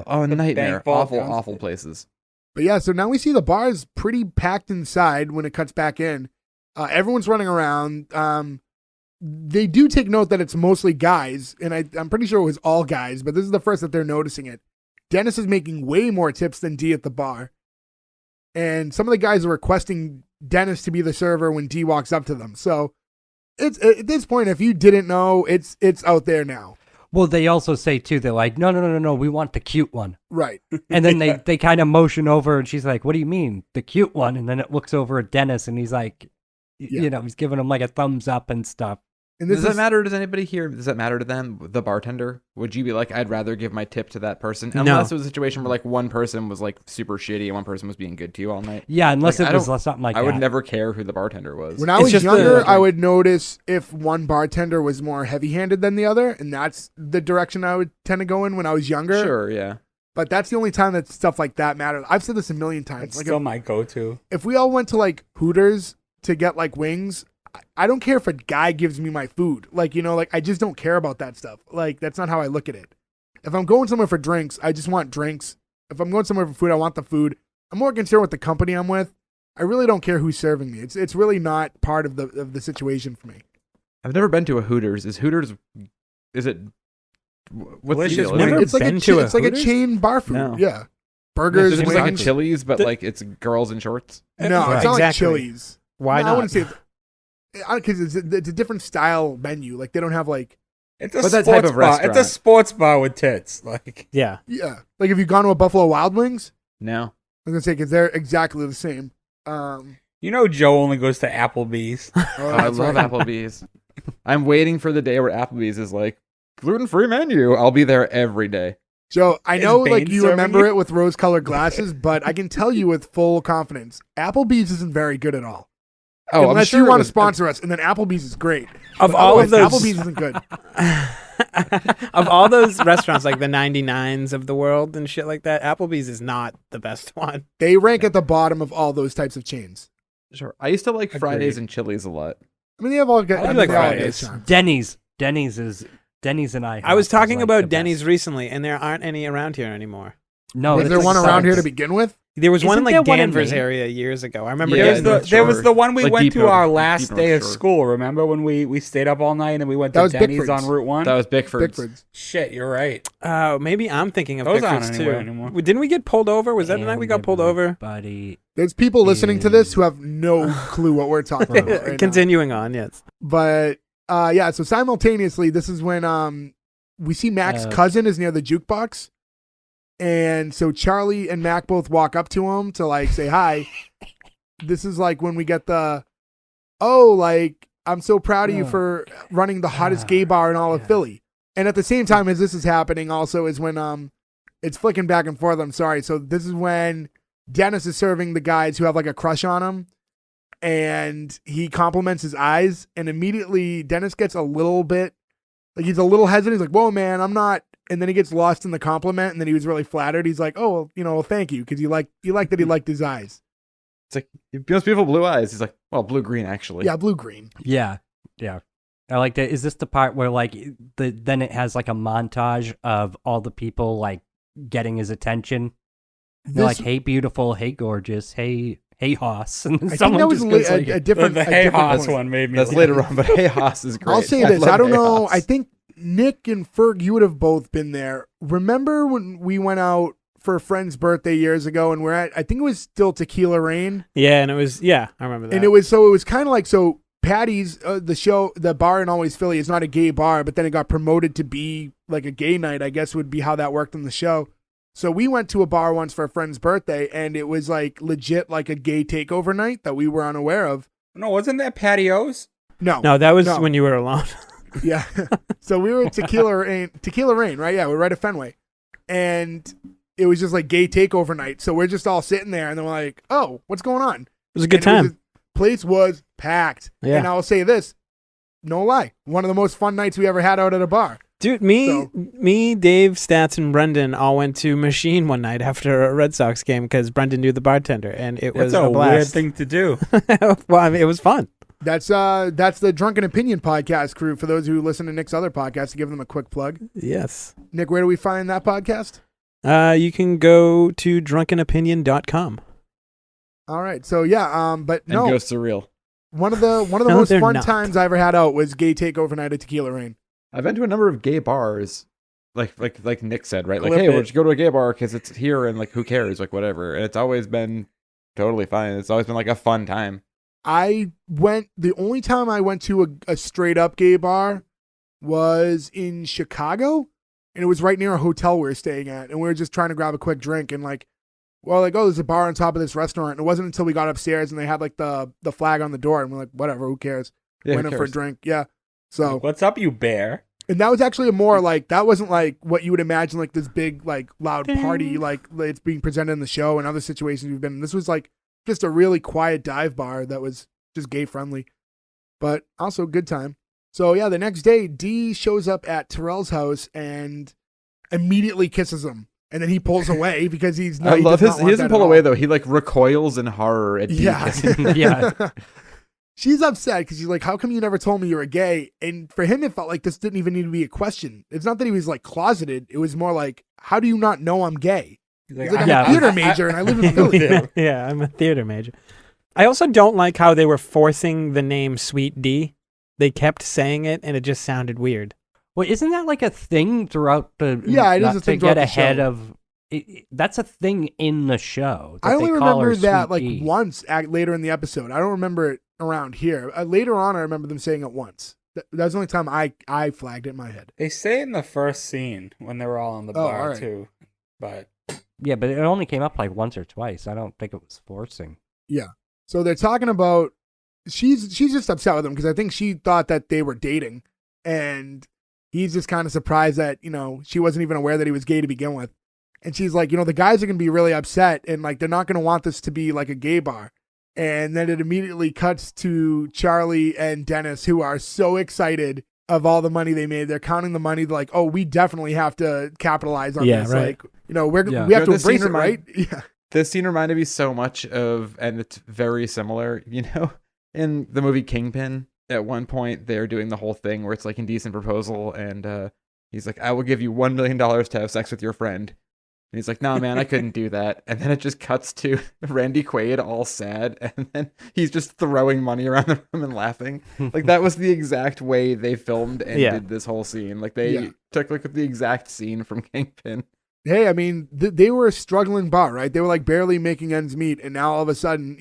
Oh, nightmare. Awful places. But yeah, so now we see the bar is pretty packed inside when it cuts back in. Everyone's running around. They do take note that it's mostly guys, and I'm pretty sure it was all guys, but this is the first that they're noticing it. Dennis is making way more tips than Dee at the bar. And some of the guys are requesting Dennis to be the server when Dee walks up to them. So it's at this point, if you didn't know, it's out there now. Well, they also say, too, they're like, no, we want the cute one. Right. And then they kind of motion over, and she's like, what do you mean, the cute one? And then it looks over at Dennis, and he's like, you know, he's giving him like a thumbs up and stuff. And does that matter? Does anybody here? Does that matter to them? The bartender? Would you be like, I'd rather give my tip to that person? Unless it was a situation where like one person was like super shitty and one person was being good to you all night. Yeah, unless it was something like that. I would never care who the bartender was. When I was younger, I would notice if one bartender was more heavy-handed than the other, and that's the direction I would tend to go in when I was younger. Sure, yeah. But that's the only time that stuff like that matters. I've said this a million times. It's like still my go-to. If we all went to like Hooters to get like wings, I don't care if a guy gives me my food. Like, you know, like I just don't care about that stuff. Like, that's not how I look at it. If I'm going somewhere for drinks, I just want drinks. If I'm going somewhere for food, I want the food. I'm more concerned with the company I'm with. I really don't care who's serving me. It's really not part of the situation for me. I've never been to a Hooters. Is it what's the deal? It's like a chain bar food. No. Yeah. Burgers. Is it wings. like a Chili's, but like it's girls in shorts? No, it's not like Chili's. Why not? I wouldn't say because it's a different style menu. Like they don't have like. It's a sports bar. It's a sports bar with tits. Like yeah. Like have you gone to a Buffalo Wild Wings? No. I was gonna say because they're exactly the same. You know, Joe only goes to Applebee's. I love Applebee's. I'm waiting for the day where Applebee's is like gluten-free menu. I'll be there every day. Joe, I know like you remember it with rose-colored glasses, but I can tell you with full confidence, Applebee's isn't very good at all. Oh, unless you want to sponsor us, and then Applebee's is great. Of all of those, Applebee's isn't good. Of all those restaurants, like the 99s of the world and shit like that, Applebee's is not the best one. They rank at the bottom of all those types of chains. Sure, I used to like Fridays and Chili's a lot. I mean, they have all good. I like Fridays. Denny's and I was talking about Denny's recently, and there aren't any around here anymore. No, was there one around here to begin with? There was one in like Danvers area years ago. I remember. There was the one we went to our last day of school. Remember when we stayed up all night and we went to Denny's on Route 1? That was Bickford's. Shit, you're right. Maybe I'm thinking of Those Bickford's aren't too. anymore. Didn't we get pulled over? Was that the night we got pulled over? Buddy, there's people listening to this who have no clue what we're talking about. Right Continuing on, yes. But yeah, so simultaneously, this is when we see Mac's cousin is near the jukebox. And so Charlie and Mac both walk up to him to like say hi. This is like when we get the, like, I'm so proud of you for running the hottest gay bar in all of Philly. And at the same time as this is happening also is when it's flicking back and forth. I'm sorry. So this is when Dennis is serving the guys who have like a crush on him. And he compliments his eyes. And immediately Dennis gets a little bit, like he's a little hesitant. He's like, whoa, man, I'm not. And then he gets lost in the compliment. And then he was really flattered. He's like, oh, well, thank you. Because you like that he liked his eyes. It's like, most beautiful blue eyes. He's like, well, blue-green, actually. Yeah, blue-green. Yeah. I like that. Is this the part where like then it has like a montage of all the people like getting his attention? They're like, hey, beautiful, hey, gorgeous, hey, Hoss. And I think that was a different. The Hey Hoss one made me. That's later on, but Hey Hoss is great. I'll say this. I don't know. Hoss. I think Nick and Ferg, you would have both been there. Remember when we went out for a friend's birthday years ago and we're at, I think it was still Tequila Rain. Yeah, and it was, I remember that. And it was kind of like, so Paddy's, the bar in Always Philly is not a gay bar, but then it got promoted to be like a gay night, I guess would be how that worked on the show. So we went to a bar once for a friend's birthday, and it was like legit like a gay takeover night that we were unaware of. No, wasn't that Patios? No, that was when you were alone. Yeah. So we were at Tequila Rain, right? Yeah, we're right at Fenway. And it was just like gay takeover night. So we're just all sitting there, and then we're like, oh, what's going on? It was a good time. Place was packed. Yeah. And I'll say this, no lie, one of the most fun nights we ever had out at a bar. Dude, me, Dave, Stats, and Brendan all went to Machine one night after a Red Sox game because Brendan knew the bartender, and it was a blast. Weird thing to do. Well, I mean, it was fun. That's the Drunken Opinion podcast crew. For those who listen to Nick's other podcasts, to give them a quick plug. Yes. Nick, where do we find that podcast? You can go to drunkenopinion.com. All right. So yeah, but no. And go surreal. One of the most fun times I ever had out was gay takeover night at Tequila Rain. I've been to a number of gay bars, like Nick said, right? Like, hey, we'll just go to a gay bar because it's here, and like, who cares? Like, whatever. And it's always been totally fine. It's always been like a fun time. The only time I went to a straight up gay bar was in Chicago, and it was right near a hotel we were staying at, and we were just trying to grab a quick drink, and like, well, like, oh, there's a bar on top of this restaurant. And it wasn't until we got upstairs and they had like the flag on the door, and we're like, whatever, who cares? Yeah, went in for a drink. Yeah. So what's up, you bear? And that was actually a more like, that wasn't like what you would imagine, like this big, like loud party, like it's being presented in the show and other situations we've been in. This was like just a really quiet dive bar that was just gay friendly, but also good time. So yeah, the next day, Dee shows up at Terrell's house and immediately kisses him. And then he pulls away because he's not. I love his. He doesn't pull away though. He like recoils in horror at Dee kissing him. Yeah. She's upset because she's like, how come you never told me you were gay? And for him, it felt like this didn't even need to be a question. It's not that he was like closeted. It was more like, how do you not know I'm gay? He's like, I'm a theater major and I live in Philly. Yeah, I'm a theater major. I also don't like how they were forcing the name Sweet D. They kept saying it and it just sounded weird. Well, isn't that like a thing throughout the? Yeah, it is a thing to get throughout the ahead show. of. That's a thing in the show. I only remember that like D. once later in the episode. I don't remember it around here. Later on, I remember them saying it once. That was the only time I flagged it in my head. They say it in the first scene when they were all in the bar right. too, but yeah, but it only came up like once or twice. I don't think it was forcing. Yeah. So they're talking about. She's just upset with him because I think she thought that they were dating, and he's just kind of surprised that she wasn't even aware that he was gay to begin with. And she's like, the guys are going to be really upset and like, they're not going to want this to be like a gay bar. And then it immediately cuts to Charlie and Dennis, who are so excited of all the money they made. They're counting the money. They're like, oh, we definitely have to capitalize on this. Right. Like, we have to embrace it, right? Yeah. This scene reminded me so much of, and it's very similar, in the movie Kingpin. At one point, they're doing the whole thing where it's like indecent proposal. And he's like, I will give you $1 million to have sex with your friend. And he's like, no, man, I couldn't do that. And then it just cuts to Randy Quaid all sad. And then he's just throwing money around the room and laughing. Like, that was the exact way they filmed and did this whole scene. Like, they took like the exact scene from Kingpin. Hey, I mean, they were a struggling bar, right? They were like barely making ends meet. And now all of a sudden,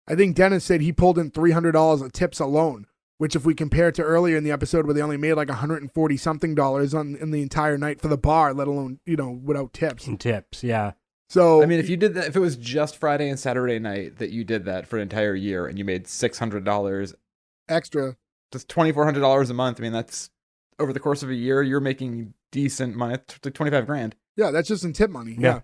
I think Dennis said he pulled in $300 of tips alone. which if we compare it to earlier in the episode where they only made like $140 something in the entire night for the bar, let alone, without tips. And tips, yeah. So I mean, if you did that, if it was just Friday and Saturday night that you did that for an entire year and you made $600 extra, just $2,400 a month, I mean, that's over the course of a year, you're making decent money, like 25 grand. Yeah, that's just in tip money. Yeah.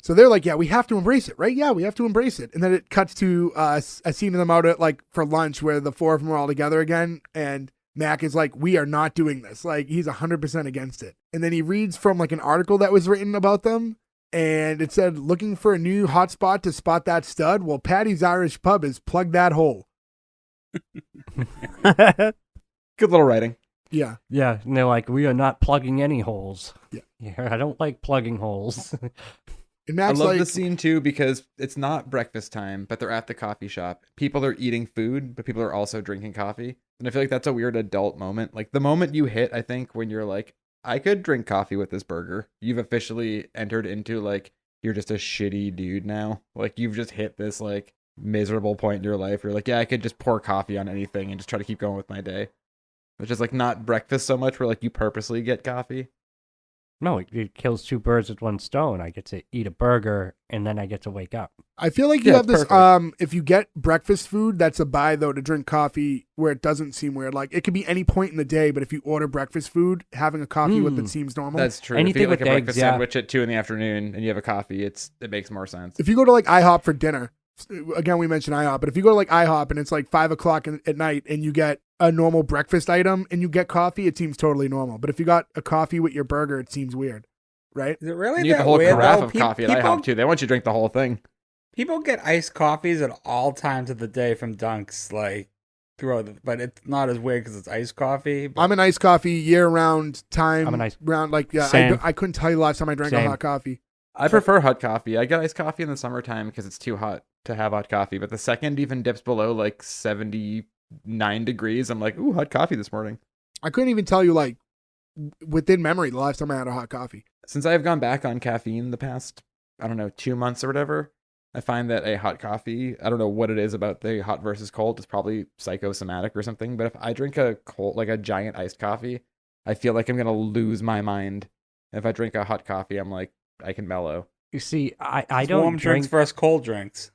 So they're like, yeah, we have to embrace it, right? Yeah, we have to embrace it. And then it cuts to a scene of them out at like for lunch where the four of them are all together again. And Mac is like, we are not doing this. Like he's 100% against it. And then he reads from like an article that was written about them. And it said, looking for a new hot spot to spot that stud? Well, Paddy's Irish Pub has plugged that hole. Good little writing. Yeah. Yeah, and they're like, we are not plugging any holes. Yeah. I don't like plugging holes. And I Mac's love like, the scene too because it's not breakfast time, but they're at the coffee shop. People are eating food, but people are also drinking coffee. And I feel like that's a weird adult moment. Like the moment you hit, I think, when you're like, I could drink coffee with this burger. You've officially entered into like, you're just a shitty dude now. Like you've just hit this like miserable point in your life. You're like, yeah, I could just pour coffee on anything and just try to keep going with my day. Which is like not breakfast so much where like you purposely get coffee. No, it kills two birds with one stone. I get to eat a burger and then I get to wake up. I feel like you Yeah, have this, perfect. if you get breakfast food, that's a buy though to drink coffee where it doesn't seem weird. Like it could be any point in the day, but if you order breakfast food, having a coffee with it seems normal. That's true. Anything if you get like with a eggs, breakfast yeah. sandwich at 2 p.m. and you have a coffee, it makes more sense. If you go to like IHOP for dinner, again, we mentioned IHOP, but if you go to like IHOP and it's like 5:00 at night and you get a normal breakfast item and you get coffee, it seems totally normal. But if you got a coffee with your burger, it seems weird, right? Is it really You get that the whole weird, carafe though? of coffee at IHOP too. They want you to drink the whole thing. People get iced coffees at all times of the day from Dunks, like but it's not as weird because it's iced coffee. But I'm an iced coffee year-round time. I'm an iced- round like yeah. Same. I couldn't tell you the last time I drank a Same. hot coffee. I prefer hot coffee. I get iced coffee in the summertime because it's too hot to have hot coffee. But the second even dips below like 79 degrees, I'm like, ooh, hot coffee this morning. I couldn't even tell you like within memory the last time I had a hot coffee. Since I have gone back on caffeine the past, 2 months or whatever, I find that a hot coffee, I don't know what it is about the hot versus cold. It's probably psychosomatic or something. But if I drink a cold, like a giant iced coffee, I feel like I'm going to lose my mind. If I drink a hot coffee, I'm like, I can mellow. You see, I it's don't warm drink. drinks versus cold drinks.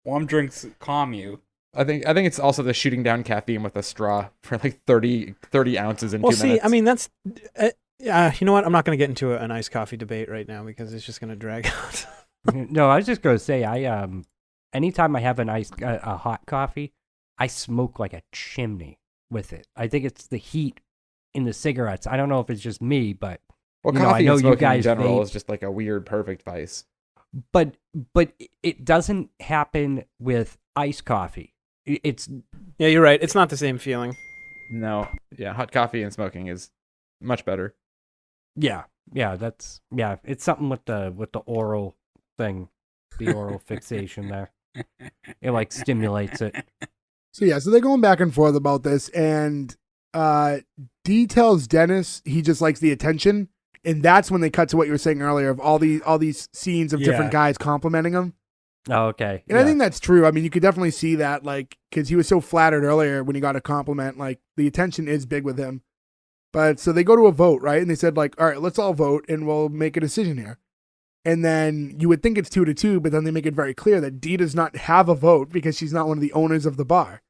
Warm drinks calm you. I think it's also the shooting down caffeine with a straw for like 30 ounces in Well, 2 see, minutes. I mean, that's. You know what? I'm not going to get into an iced coffee debate right now because it's just going to drag out. No, I was just gonna say, anytime I have a hot coffee, I smoke like a chimney with it. I think it's the heat in the cigarettes. I don't know if it's just me, but well, you know, coffee I know and you smoking in guys general vape. is just like a weird, perfect vice. but it doesn't happen with iced coffee. It's Yeah, you're right. It's not the same feeling. No, yeah, hot coffee and smoking is much better. yeah, it's something with the oral thing, the oral fixation there. It like stimulates it. So yeah, so they're going back and forth about this, and D tells Dennis he just likes the attention, and that's when they cut to what you were saying earlier of all these scenes of different Yeah. guys complimenting him. Oh, okay. And I think that's true. I mean, you could definitely see that, like, because he was so flattered earlier when he got a compliment. Like, the attention is big with him. But so they go to a vote, right? And they said, like, all right, let's all vote and we'll make a decision here. And then you would think it's 2-2, but then they make it very clear that Dee does not have a vote because she's not one of the owners of the bar.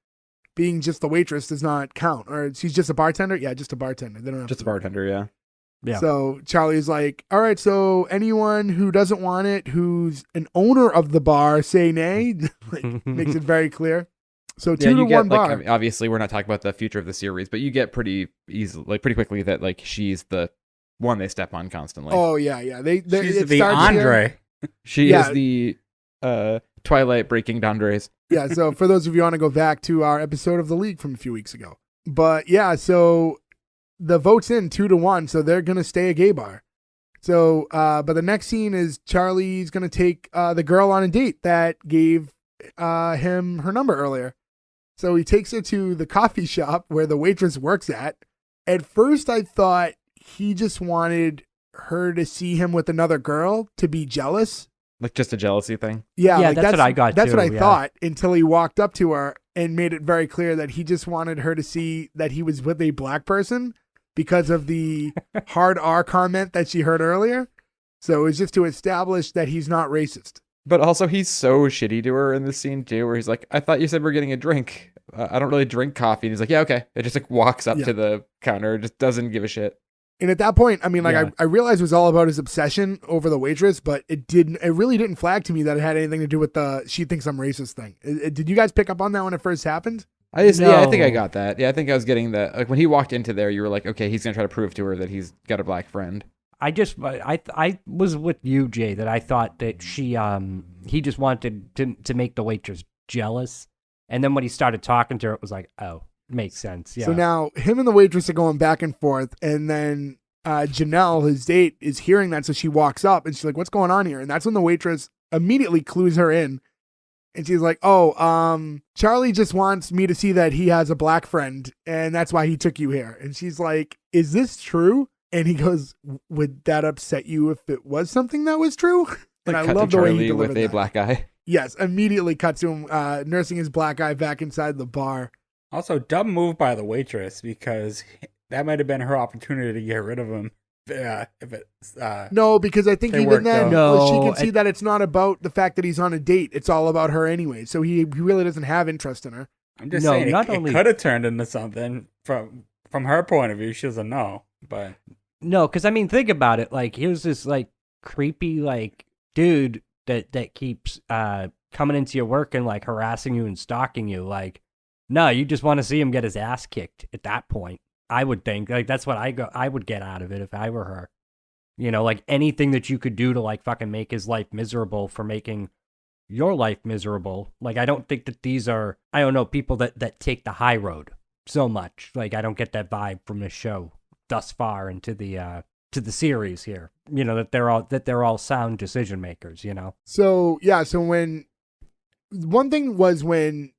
Being just the waitress does not count. Or she's just a bartender? Yeah, just a bartender. They don't have Just to a vote. bartender, yeah. Yeah. So Charlie's like, all right, so anyone who doesn't want it, who's an owner of the bar, say nay. Like, makes it very clear. So 2-1 bar. I mean, obviously, we're not talking about the future of the series, but you get pretty quickly that like she's the one they step on constantly. Oh yeah. They She's it the starts here. Andre. She yeah. is the Twilight breaking Dandres. Yeah, so for those of you who want to go back to our episode of The League from a few weeks ago. But yeah, so the vote's in 2-1, so they're gonna stay a gay bar. So but the next scene is Charlie's gonna take the girl on a date that gave him her number earlier. So he takes her to the coffee shop where the waitress works at. At first I thought he just wanted her to see him with another girl to be jealous. Like just a jealousy thing. Yeah, Yeah, like that's what I got That's too, what I yeah. thought until he walked up to her and made it very clear that he just wanted her to see that he was with a black person because of the hard R comment that she heard earlier. So it was just to establish that he's not racist. But also, he's so shitty to her in this scene, too, where he's like, I thought you said we're getting a drink. I don't really drink coffee. And he's like, yeah, okay. It just like walks up to the counter, just doesn't give a shit. And at that point, I mean, like, I realized it was all about his obsession over the waitress, but it really didn't flag to me that it had anything to do with the she thinks I'm racist thing. Did you guys pick up on that when it first happened? Yeah, I think I got that. Yeah, I think I was getting that. Like, when he walked into there, you were like, okay, he's going to try to prove to her that he's got a black friend. I was with you, Jay, that I thought that he just wanted to make the waitress jealous. And then when he started talking to her, it was like, oh, makes sense. Yeah. So now him and the waitress are going back and forth. And then Janelle, his date, is hearing that. So she walks up and she's like, what's going on here? And that's when the waitress immediately clues her in. And she's like, oh, Charlie just wants me to see that he has a black friend. And that's why he took you here. And she's like, is this true? And he goes, would that upset you if it was something that was true? And Like, I love the way he delivered with a that. black eye. Yes, immediately cuts to him nursing his black eye back inside the bar. Also, dumb move by the waitress, because that might have been her opportunity to get rid of him. No, because I think They even worked then, out. she No, can see that it's not about the fact that he's on a date. It's all about her anyway. So he really doesn't have interest in her. I'm just No, saying, not it only- could have turned into something from her point of view. She doesn't know, but No, because I mean, think about it. Like, here's this like creepy like dude that keeps coming into your work and like harassing you and stalking you. Like, no, you just want to see him get his ass kicked at that point. I would think like that's what I would get out of it if I were her. You know, like anything that you could do to like fucking make his life miserable for making your life miserable. Like, I don't think that these are, I don't know, people that take the high road so much. Like, I don't get that vibe from this show thus far into the series here. You know, that they're all sound decision makers, you know. So yeah, so when one thing was when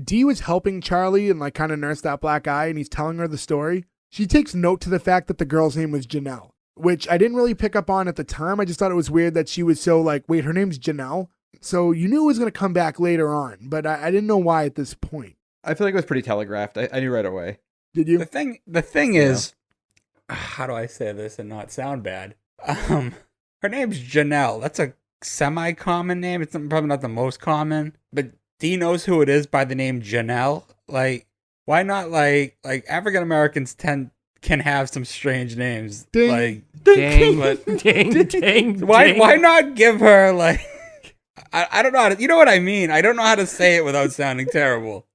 Dee was helping Charlie and like kind of nurse that black eye and he's telling her the story, she takes note to the fact that the girl's name was Janelle, which I didn't really pick up on at the time. I just thought it was weird that she was so like, wait, her name's Janelle? So you knew it was going to come back later on, but I didn't know why at this point. I feel like it was pretty telegraphed. I knew right away. Did you? the thing is, how do I say this and not sound bad? Her name's Janelle. That's a semi-common name. It's probably not the most common, but Dee knows who it is by the name Janelle. Like, why not like African Americans can have some strange names. Ding. Like, Ding, but ding. why not give her like I don't know how to, you know what I mean? I don't know how to say it without sounding terrible.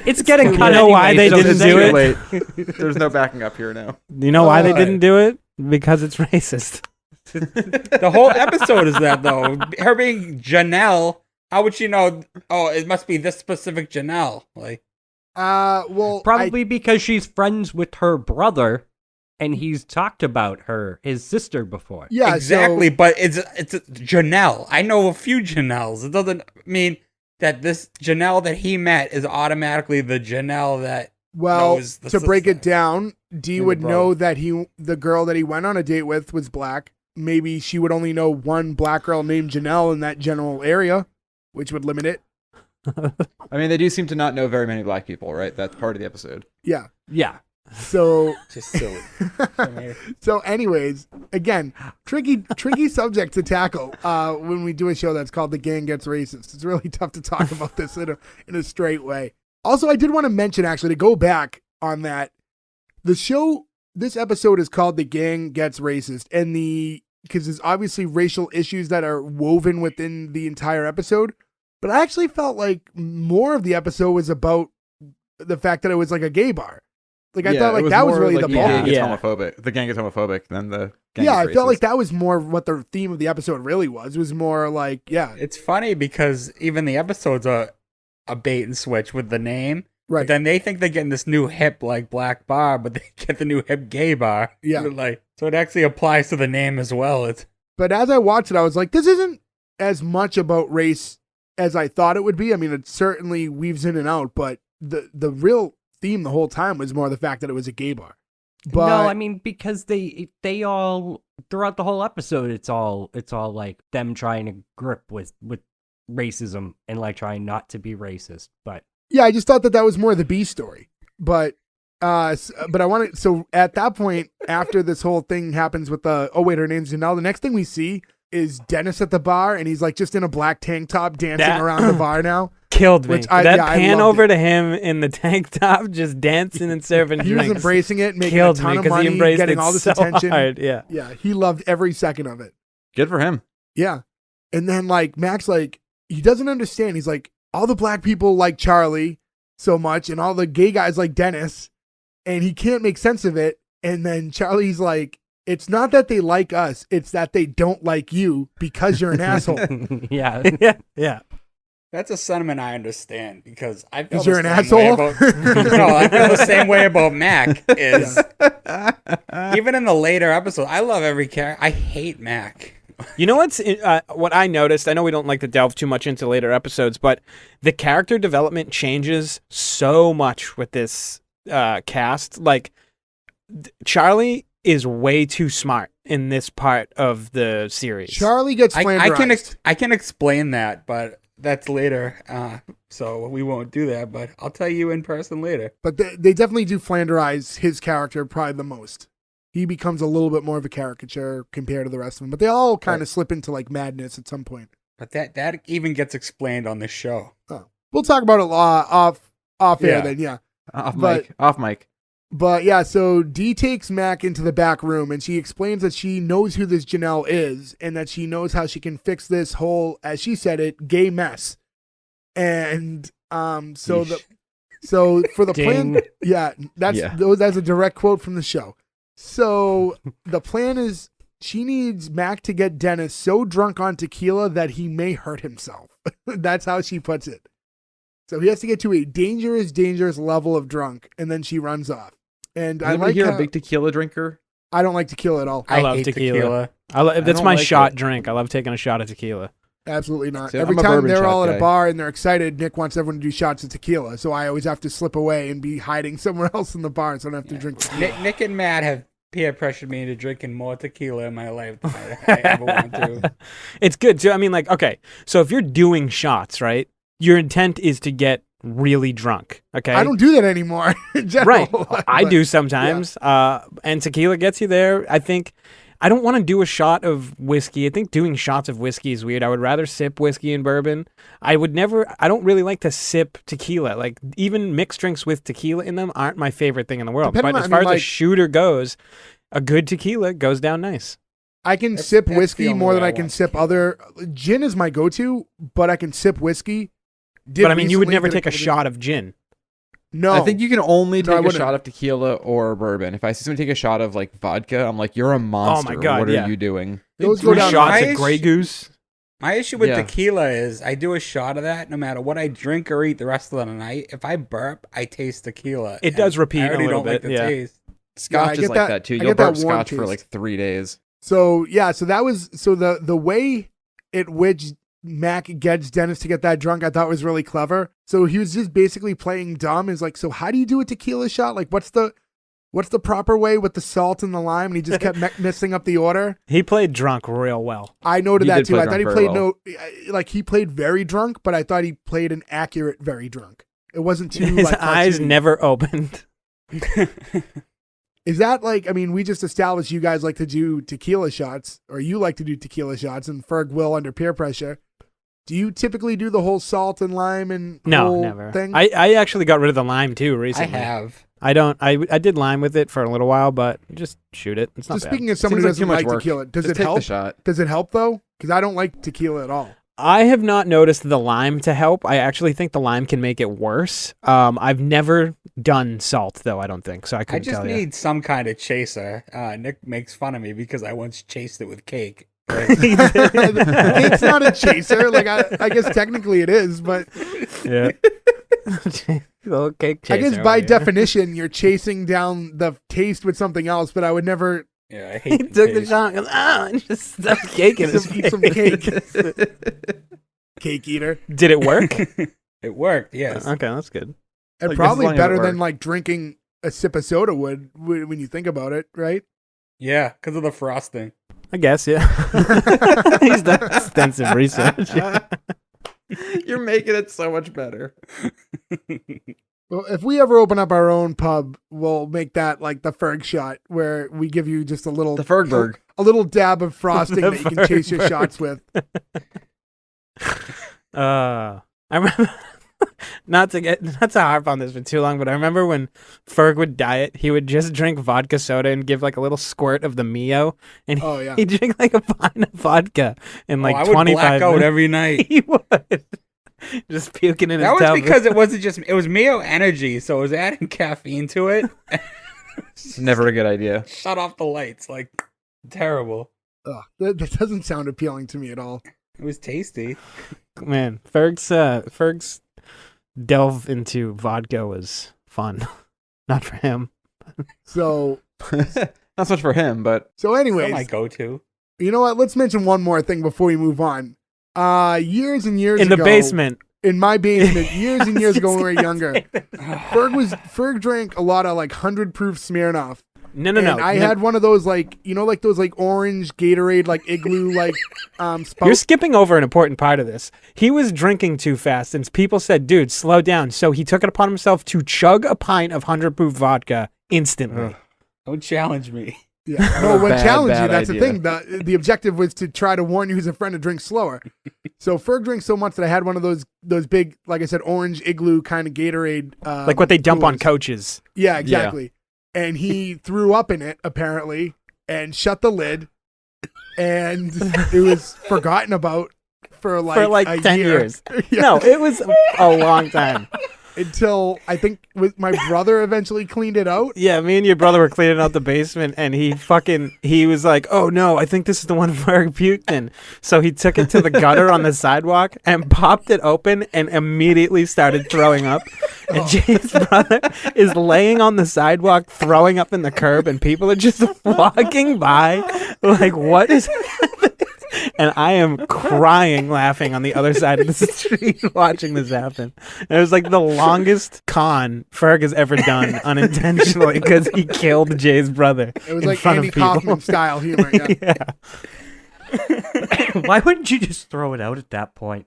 It's getting You cut know why anyway, they so didn't it's do too it? Late. There's no backing up here now. You know why they Why? didn't do it? Because it's racist. The whole episode is that though. Her being Janelle, how would she know? Oh, it must be this specific Janelle. Like, Well, Probably because she's friends with her brother, and he's talked about his sister before. yeah, exactly. So, But it's Janelle. I know a few Janelles. It doesn't mean that this Janelle that he met is automatically the Janelle that well, knows the to break it sister. down, Dee And would the know that the girl that he went on a date with was black. Maybe she would only know one black girl named Janelle in that general area, which would limit it. I mean, they do seem to not know very many black people, right? That's part of the episode. Yeah. Yeah. So, Just silly. so anyways, again, tricky subject to tackle when we do a show that's called The Gang Gets Racist. It's really tough to talk about this in a straight way. Also, I did want to mention, actually, to go back on that, this episode is called The Gang Gets Racist, and because there's obviously racial issues that are woven within the entire episode, but I actually felt like more of the episode was about the fact that it was like a gay bar. Like, I thought like that was really the the bulk. gang gets Yeah. homophobic. The gang is homophobic than the gang Yeah, I is felt like racist. that was more what the theme of the episode really was. It was more like, yeah, It's funny because even the episode's a bait and switch with the name. right. But then they think they're getting this new hip like black bar, but they get the new hip gay bar. Yeah. Like, so it actually applies to the name as well. It's But as I watched it, I was like, this isn't as much about race as I thought it would be. I mean, it certainly weaves in and out, but the real theme the whole time was more the fact that it was a gay bar. But No, I mean, because they all throughout the whole episode, it's all like them trying to grip with racism and like trying not to be racist. But Yeah, I just thought that was more the B story. But I wanted, so at that point, after this whole thing happens with her name's Janelle, the next thing we see is Dennis at the bar, and he's like just in a black tank top dancing around the bar now. Killed me. I pan loved over it. to him in the tank top, just dancing and serving He drinks. was embracing it, making Killed a ton me of 'cause he money, embraced getting it all this so attention. hard, yeah. Yeah, he loved every second of it. Good for him. Yeah. And then like Max, like, he doesn't understand. He's like, all the black people like Charlie so much and all the gay guys like Dennis, and he can't make sense of it. And then Charlie's like, it's not that they like us, it's that they don't like you because you're an asshole. Yeah. Yeah. That's a sentiment I understand because I feel Because the you're an same way asshole? no, I feel the same way about Mac. Is even in the later episodes, I love every character. I hate Mac. You know what I noticed? I know we don't like to delve too much into later episodes, but the character development changes so much with this cast. Like, Charlie is way too smart in this part of the series. Charlie gets flanderized. I can explain that, but that's later. So we won't do that. But I'll tell you in person later. But they definitely do flanderize his character probably the most. He becomes a little bit more of a caricature compared to the rest of them. But they all kind of slip into like madness at some point. But that even gets explained on this show. Oh. We'll talk about it off air then, yeah. Off But- mic. But yeah, so Dee takes Mac into the back room and she explains that she knows who this Janelle is and that she knows how she can fix this whole, as she said it, gay mess. And so for the plan, that's a direct quote from the show. So the plan is she needs Mac to get Dennis so drunk on tequila that he may hurt himself. That's how she puts it. So he has to get to a dangerous, dangerous level of drunk, and then she runs off. And Is I like here how, a big tequila drinker. I don't like tequila at all. I love hate tequila. That's don't my like shot it. drink. I love taking a shot of tequila. Absolutely not. See, Every I'm a time bourbon they're shot all at guy. a bar and they're excited, Nick wants everyone to do shots of tequila. So I always have to slip away and be hiding somewhere else in the bar so I don't have to drink tequila. Nick and Matt have peer pressured me into drinking more tequila in my life than I ever want to. It's good too. I mean, like, okay, so if you're doing shots, right, your intent is to get really drunk. Okay, I don't do that anymore. In general. Right, I do sometimes. And tequila gets you there. I think I don't want to do a shot of whiskey. I think doing shots of whiskey is weird. I would rather sip whiskey and bourbon. I don't really like to sip tequila. Like, even mixed drinks with tequila in them aren't my favorite thing in the world. Depending But on- as I far mean, as a like- shooter goes, a good tequila goes down nice. I can That's sip the whiskey only more way than I I can want sip tequila. other. Gin is my go-to, but I can sip whiskey. But I mean, you would Recently never did take a couple shot of gin. No, I think you can only No, I take a wouldn't. shot of tequila or bourbon. If I see someone take a shot of like vodka, I'm like, you're a monster. God, what yeah. are you doing? Those go Three down shots nice. of Grey Goose. My issue with Yeah. tequila is I do a shot of that no matter what I drink or eat the rest of the night. If I burp, I taste tequila. It does and repeat I a already little don't like bit, the yeah. taste. Scotch I is get like that- that too. I You'll get that burp warm scotch for taste. like 3 days. So yeah, so that was the way at which Mac gets Dennis to get that drunk, I thought was really clever. So he was just basically playing dumb. Is like, so how do you do a tequila shot? Like, what's the proper way with the salt and the lime? And he just kept messing up the order. He played drunk real well. I noted He that did too. play I thought he drunk very played like he played very drunk, but I thought he played an accurate very drunk. It wasn't too His like eyes cartoony. never opened. Is that like, I mean, we just established you guys like to do tequila shots, or you like to do tequila shots, and Ferg will under peer pressure. Do you typically do the whole salt and lime and No, whole never. thing? I actually got rid of the lime too I recently. have. I don't. I did lime with it for a little while, but just shoot it. It's So not bad. speaking of someone who Seems like doesn't too much like work. tequila, does Just it take help? the shot. Does it help though? Because I don't like tequila at all. I have not noticed the lime to help. I actually think the lime can make it worse. I've never done salt though. I don't think so. I I couldn't just tell you. need some kind of chaser. Nick makes fun of me because I once chased it with cake. It's not a chaser. Like I guess technically it is, but Yeah. Little cake I chaser guess by over here. definition you're chasing down the taste with something else. But I would never Yeah, I He hate took the taste. shot and goes, and just stuffed cake in his eat some face. cake. Cake eater. Did it work? It worked, yes. Okay, that's good. And Like, probably as long as it better than works. like drinking a sip of soda would when you think about it, right? Yeah, because of the frosting. I guess, yeah. He's done extensive research. You're making it so much better. Well, if we ever open up our own pub, we'll make that like the Ferg shot, where we give you just a little The Fergberg. a little dab of frosting The that you can chase your Fergberg. shots with. I remember not to harp on this for too long, but I remember when Ferg would diet, he would just drink vodka soda and give like a little squirt of the Mio, and Oh yeah. he'd drink like a pint of vodka in like I would 25 black out minutes. every night. He would just puking in his That was tub. because it wasn't just, it was Mio Energy, so it was adding caffeine to it. Never a good idea. Shut off the lights, like, terrible. Ugh, that doesn't sound appealing to me at all. It was tasty. Man, Ferg's delve into vodka was fun. Not for him. So Not so much for him, but so That's anyways, my go-to. you know what? Let's mention one more thing before we move on. Years and years In ago, the basement. in my basement, years and years ago when we were younger, No, Ferg drank a lot of like 100 proof Smirnoff. no. And I had one of those like, you know, like those like orange Gatorade like igloo like You're spouts. skipping over an important part of this. He was drinking too fast, and people said, dude, slow down. So he took it upon himself to chug a pint of 100 proof vodka instantly. Don't challenge me. Yeah. No, when Bad, challenge you, bad that's idea. the thing. The objective was to try to warn you as a friend to drink slower. So Ferg drinks so much that I had one of those big, like I said, orange igloo kind of Gatorade. Like what they dump on coolers. coaches. Yeah, exactly. And he threw up in it apparently and shut the lid, and it was forgotten about for like a 10 year. years. Yeah. No, it was a long time. Until I think my brother eventually cleaned it out. Yeah, me and your brother were cleaning out the basement, and he was like, oh no, I think this is the one Ferg puked in. So he took it to the gutter on the sidewalk and popped it open and immediately started throwing up. And Jay's brother is laying on the sidewalk throwing up in the curb, and people are just walking by like, what is happening? And I am crying laughing on the other side of the street watching this happen. It was like the longest con Ferg has ever done unintentionally because he killed Jay's brother. It was in like front Andy of people. Kaufman style humor. Yeah. Yeah. Why wouldn't you just throw it out at that point?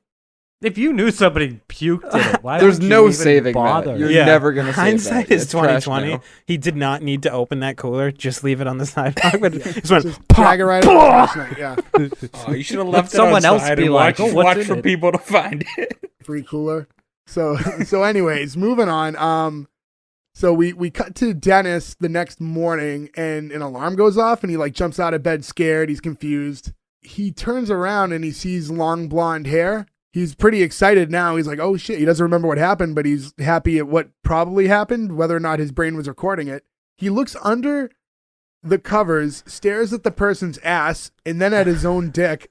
If you knew somebody puked in it, why there's would you no even saving bother? that. You're Yeah. never gonna save Hindsight that. is It's trash 2020. now. He did not need to open that cooler. Just leave it on the sidewalk. But it just went Just pop, drag it right out last night. Yeah. Oh, you should have left it someone else outside be and like, watch, "Oh, what's watch in for it?" people to find it. Free cooler. So anyways, moving on. So we cut to Dennis the next morning, and an alarm goes off, and he like jumps out of bed scared. He's confused. He turns around and he sees long blonde hair. He's pretty excited now. He's like, oh shit. He doesn't remember what happened, but he's happy at what probably happened, whether or not his brain was recording it. He looks under the covers, stares at the person's ass, and then at his own dick.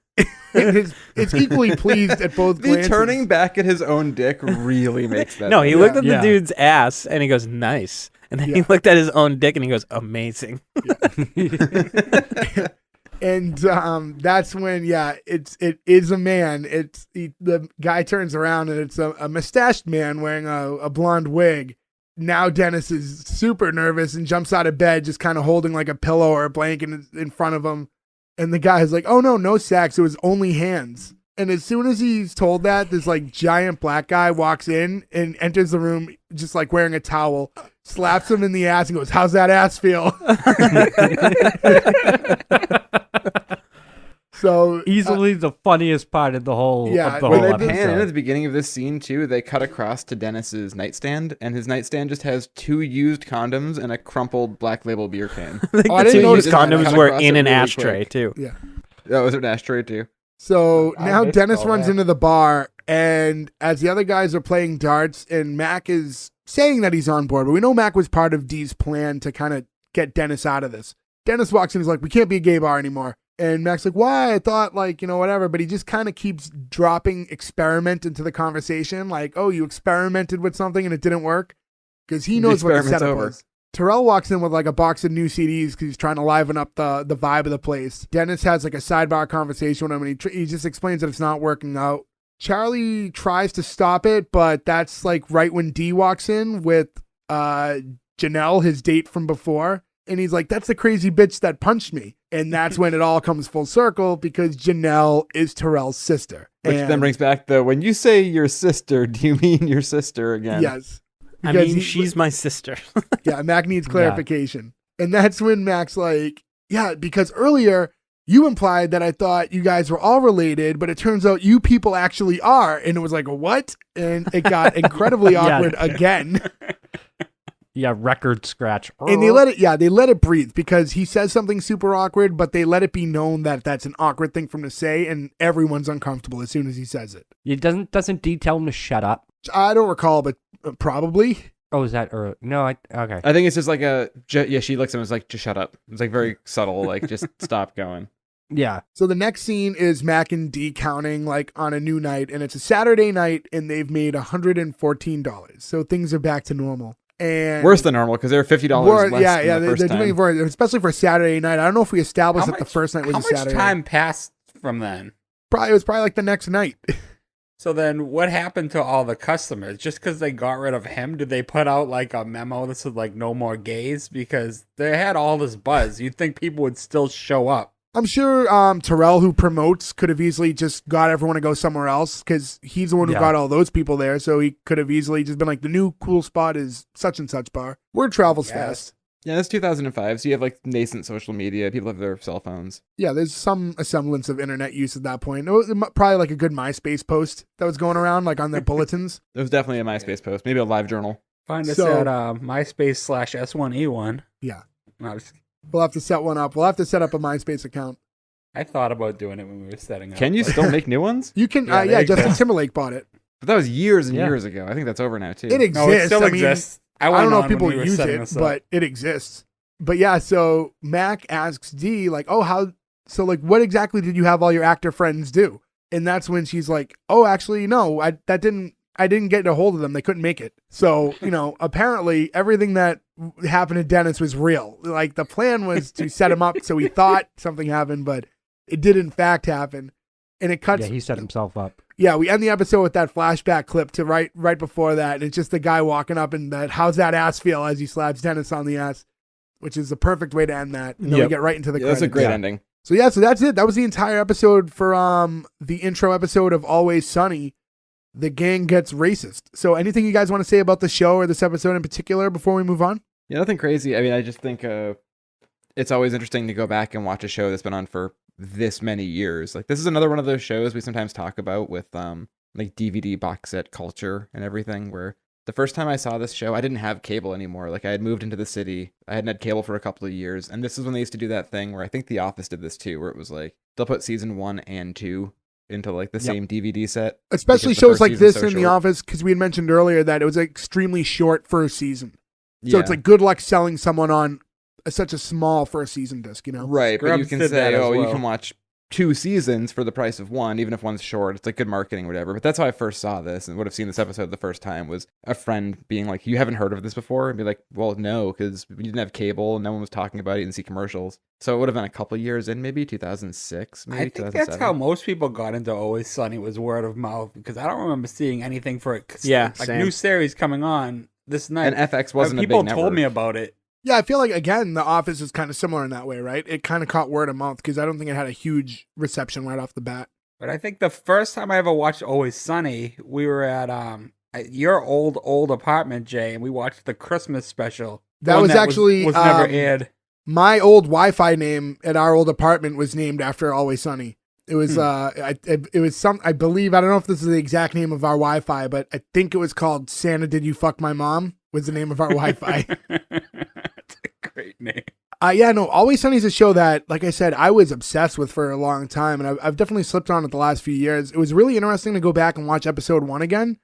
And is equally pleased at both The glances. turning back at his own dick really makes that. No, he better. looked at Yeah. the dude's ass and he goes, nice. And then he Yeah. looked at his own dick and he goes, amazing. And that's when, it is a man. The guy turns around and it's a mustached man wearing a blonde wig. Now Dennis is super nervous and jumps out of bed, just kind of holding like a pillow or a blanket in front of him. And the guy is like, oh no sex. It was only hands. And as soon as he's told that, this like giant black guy walks in and enters the room just like wearing a towel, slaps him in the ass and goes, how's that ass feel? So Easily the funniest part of the whole Yeah, of the When whole they pan in at episode. the beginning of this scene too, they cut across to Dennis's nightstand, and his nightstand just has 2 used condoms and a crumpled Black Label beer can. I think Oh, I the didn't two notice used that. condoms Cut were across in it an really ashtray quick. too. yeah. Oh, was it an ashtray too? So I now missed Dennis all runs that. into the bar, and as the other guys are playing darts, and Mac is saying that he's on board, but we know Mac was part of Dee's plan to kind of get Dennis out of this. Dennis walks in, he's like, we can't be a gay bar anymore. And Mac's like, why? I thought, like, whatever. But he just kind of keeps dropping experiment into the conversation. Like, oh, you experimented with something and it didn't work? Because he The knows what the experiment's setup over. was. Terrell walks in with like a box of new CDs because he's trying to liven up the vibe of the place. Dennis has like a sidebar conversation with him, and he just explains that it's not working out. Charlie tries to stop it, but that's like right when Dee walks in with Janelle, his date from before. And he's like, that's the crazy bitch that punched me. And that's when it all comes full circle because Janelle is Terrell's sister. Which then brings back when you say your sister, do you mean your sister again? Yes. I mean, she's my sister. Yeah, Mac needs clarification. Yeah. And that's when Mac's like, yeah, because earlier you implied that I thought you guys were all related, but it turns out you people actually are. And it was like, what? And it got incredibly awkward again. Yeah, record scratch. And they let it breathe because he says something super awkward, but they let it be known that that's an awkward thing for him to say, and everyone's uncomfortable as soon as he says it. It doesn't D tell him to shut up? I don't recall, but probably. Oh, is that no? Okay. I think it's just like she looks at him and is like, just shut up. It's like very subtle, like just stop going. Yeah. So the next scene is Mac and D counting like on a new night, and it's a Saturday night, and they've made $114. So things are back to normal. And worse than normal because they're $50 less. Yeah, than the they're doing it for, especially for Saturday night. I don't know if we established that the first night was a Saturday. How much time passed from then? It was probably like the next night. So then what happened to all the customers? Just because they got rid of him, did they put out like a memo that said like no more gays? Because they had all this buzz. You'd think people would still show up. I'm sure Terrell, who promotes, could have easily just got everyone to go somewhere else because he's the one who got all those people there. So he could have easily just been like, the new cool spot is such and such bar. Word travels fast. Yeah, that's 2005. So you have like nascent social media. People have their cell phones. Yeah, there's some semblance of internet use at that point. It was probably like a good MySpace post that was going around like on their bulletins. There was definitely a MySpace post, maybe a live journal. Find us at MySpace/S1E1. Yeah. No, we'll have to set one up. We'll have to set up a MySpace account. I thought about doing it when we were setting up. Can you still make new ones? You can. Justin Timberlake bought it. But that was years and years ago. I think that's over now too. It exists. No, it still exists. I don't know if people use it, but it exists. But yeah, so Mac asks D like, "Oh, what exactly did you have all your actor friends do?" And that's when she's like, "Oh, actually, no, I didn't get a hold of them. They couldn't make it." So, apparently everything that happened to Dennis was real. Like the plan was to set him up so he thought something happened, but it did in fact happen. And it cuts. Yeah, he set himself up. Yeah, we end the episode with that flashback clip to right before that. And it's just the guy walking up and how's that ass feel as he slaps Dennis on the ass, which is the perfect way to end that. And then we get right into the credits. That's a great ending. So so that's it. That was the entire episode for the intro episode of Always Sunny. The gang gets racist. So anything you guys want to say about the show or this episode in particular before we move on? Yeah, nothing crazy. I mean, I just think it's always interesting to go back and watch a show that's been on for this many years. Like this is another one of those shows we sometimes talk about with like DVD box set culture and everything, where the first time I saw this show, I didn't have cable anymore. Like I had moved into the city. I hadn't had cable for a couple of years. And this is when they used to do that thing where I think The Office did this too, where it was like they'll put season 1 and 2 into like the same DVD set. Especially shows like this in The Office, because we had mentioned earlier that it was an extremely short first season. So it's like good luck selling someone on such a small first season disc, Right, but you can say, you can watch 2 seasons for the price of 1, even if one's short. It's like good marketing, whatever. But that's how I first saw this and would have seen this episode the first time, was a friend being like, you haven't heard of this before? And be like, well, no, because we didn't have cable. No one was talking about it. You didn't see commercials. So it would have been a couple years in, maybe 2006, maybe 2007. I think that's how most people got into Always Sunny, was word of mouth, because I don't remember seeing anything for it. Same. New series coming on this night. And FX wasn't a big network. People told me about it. Yeah, I feel like, again, The Office is kind of similar in that way, right? It kind of caught word of mouth because I don't think it had a huge reception right off the bat. But I think the first time I ever watched Always Sunny, we were at your old apartment, Jay, and we watched the Christmas special. That was actually was never aired. My old Wi-Fi name at our old apartment was named after Always Sunny. It was it was some, I believe, I don't know if this is the exact name of our Wi-Fi, but I think it was called Santa Did You Fuck My Mom was the name of our Wi-Fi. That's a great name. Always Sunny is a show that, like I said, I was obsessed with for a long time, and I've definitely slipped on it the last few years. It was really interesting to go back and watch episode 1 again,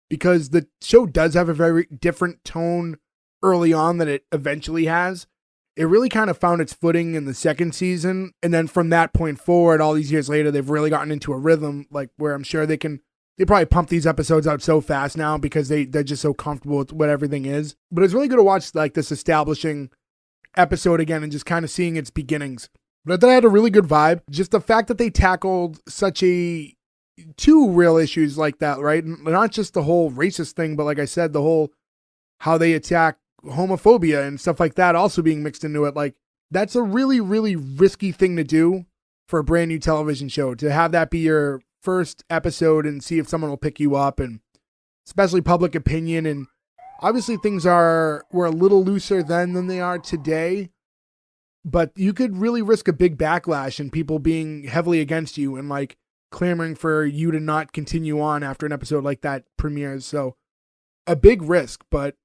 because the show does have a very different tone early on than it eventually has. It really kind of found its footing in the second season, and then from that point forward, all these years later, they've really gotten into a rhythm, like where I'm sure they probably pump these episodes out so fast now because they're just so comfortable with what everything is. But it's really good to watch like this establishing episode again and just kind of seeing its beginnings. But I thought I had a really good vibe. Just the fact that they tackled two real issues like that, right? Not just the whole racist thing, but like I said, the whole how they attack homophobia and stuff like that also being mixed into it. Like that's a really, really risky thing to do for a brand new television show, to have that be your first episode and see if someone will pick you up, and especially public opinion. And obviously things were a little looser then than they are today, but you could really risk a big backlash and people being heavily against you and like clamoring for you to not continue on after an episode like that premieres. So a big risk, but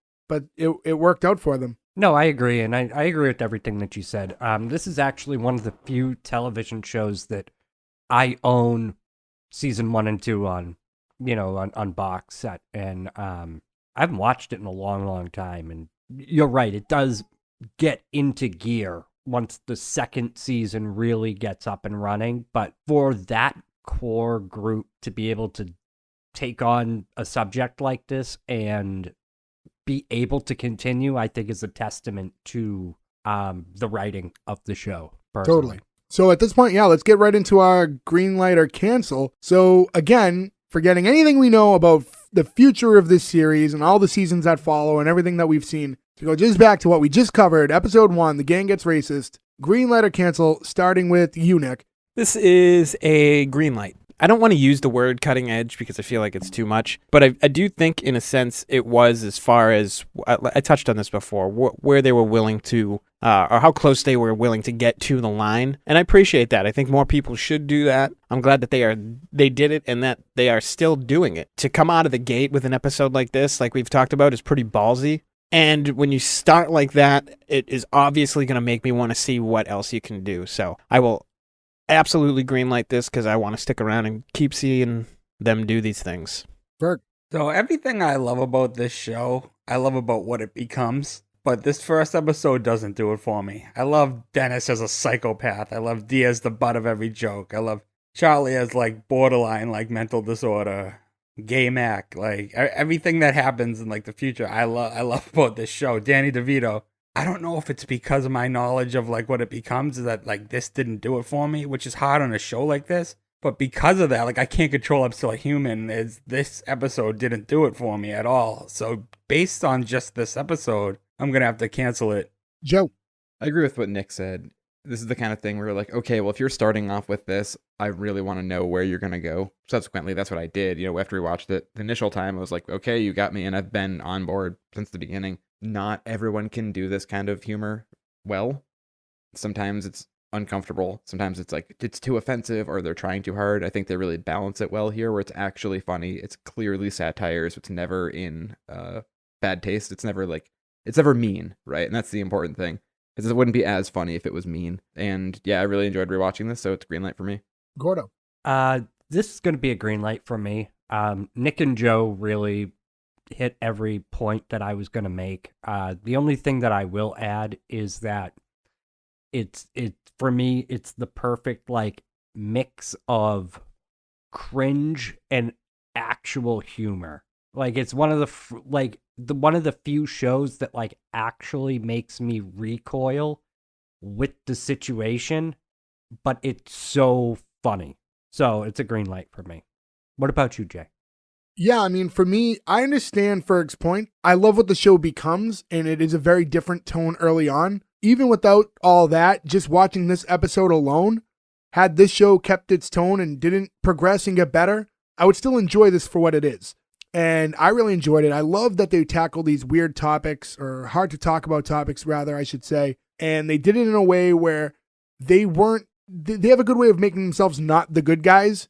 it worked out for them. No, I agree, and I agree with everything that you said. This is actually one of the few television shows that I own season 1 and 2 on box set, and I haven't watched it in a long, long time. And you're right, it does get into gear once the second season really gets up and running. But for that core group to be able to take on a subject like this and be able to continue, I think is a testament to the writing of the show. Personally. Totally. So at this point, let's get right into our green light or cancel. So again, forgetting anything we know about the future of this series and all the seasons that follow and everything that we've seen, to go just back to what we just covered, episode 1, The Gang Gets Racist, green light or cancel, starting with you, Nick. This is a green light. I don't want to use the word cutting edge because I feel like it's too much, but I do think in a sense it was, as far as, I touched on this before, where they were willing to, or how close they were willing to get to the line. And I appreciate that. I think more people should do that. I'm glad that they did it and that they are still doing it. To come out of the gate with an episode like this, like we've talked about, is pretty ballsy. And when you start like that, it is obviously going to make me want to see what else you can do. So I will absolutely greenlight this because I want to stick around and keep seeing them do these things. Berg. So everything I love about this show, I love about what it becomes. But this first episode doesn't do it for me. I love Dennis as a psychopath. I love Dee as the butt of every joke. I love Charlie as like borderline, like mental disorder. Gay Mac, like everything that happens in like the future, I love about this show. Danny DeVito. I don't know if it's because of my knowledge of like what it becomes that like this didn't do it for me, which is hard on a show like this. But because of that, like I can't control I'm still a human, is this episode didn't do it for me at all. So based on just this episode, I'm going to have to cancel it. Joe. I agree with what Nick said. This is the kind of thing where you're like, okay, well, if you're starting off with this, I really want to know where you're going to go. Subsequently, that's what I did. After we watched it, the initial time, I was like, okay, you got me, and I've been on board since the beginning. Not everyone can do this kind of humor well. Sometimes it's uncomfortable. Sometimes it's like, it's too offensive or they're trying too hard. I think they really balance it well here, where it's actually funny. It's clearly satire, so it's never in bad taste. It's never mean, right? And that's the important thing. Because it wouldn't be as funny if it was mean. And yeah, I really enjoyed rewatching this, so it's a green light for me. Gordo. This is going to be a green light for me. Nick and Joe really hit every point that I was going to make. The only thing that I will add is that for me, it's the perfect like mix of cringe and actual humor. Like it's one of the few shows that like actually makes me recoil with the situation, but it's so funny. So it's a green light for me. What about you, Jay? Yeah, I mean, for me, I understand Ferg's point. I love what the show becomes, and it is a very different tone early on. Even without all that, just watching this episode alone, had this show kept its tone and didn't progress and get better, I would still enjoy this for what it is. And I really enjoyed it. I love that they tackle these weird topics, or hard to talk about topics, rather, I should say. And they did it in a way where they have a good way of making themselves not the good guys,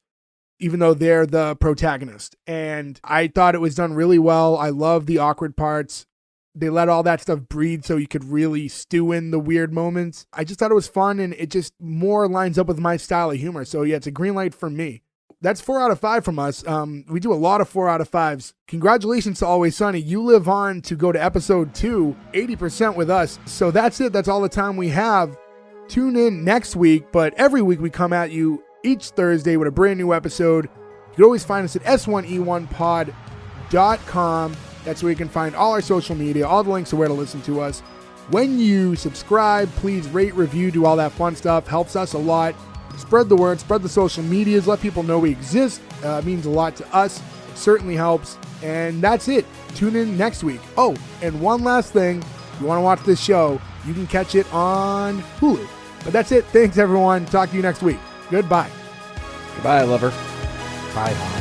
even though they're the protagonist. And I thought it was done really well. I love the awkward parts. They let all that stuff breathe so you could really stew in the weird moments. I just thought it was fun, and it just more lines up with my style of humor. So yeah, it's a green light for me. That's 4 out of 5 from us. We do a lot of 4 out of 5s. Congratulations to Always Sunny. You live on to go to episode 2, 80% with us. So that's it. That's all the time we have. Tune in next week, but every week we come at you each Thursday with a brand new episode. You can always find us at S1E1pod.com. That's where you can find all our social media, all the links to where to listen to us. When you subscribe, please rate, review, do all that fun stuff. Helps us a lot. Spread the word, spread the social medias, let people know we exist. It means a lot to us. It certainly helps. And that's it. Tune in next week. Oh, and one last thing. If you want to watch this show, you can catch it on Hulu. But that's it. Thanks, everyone. Talk to you next week. Goodbye. Goodbye, lover. Bye.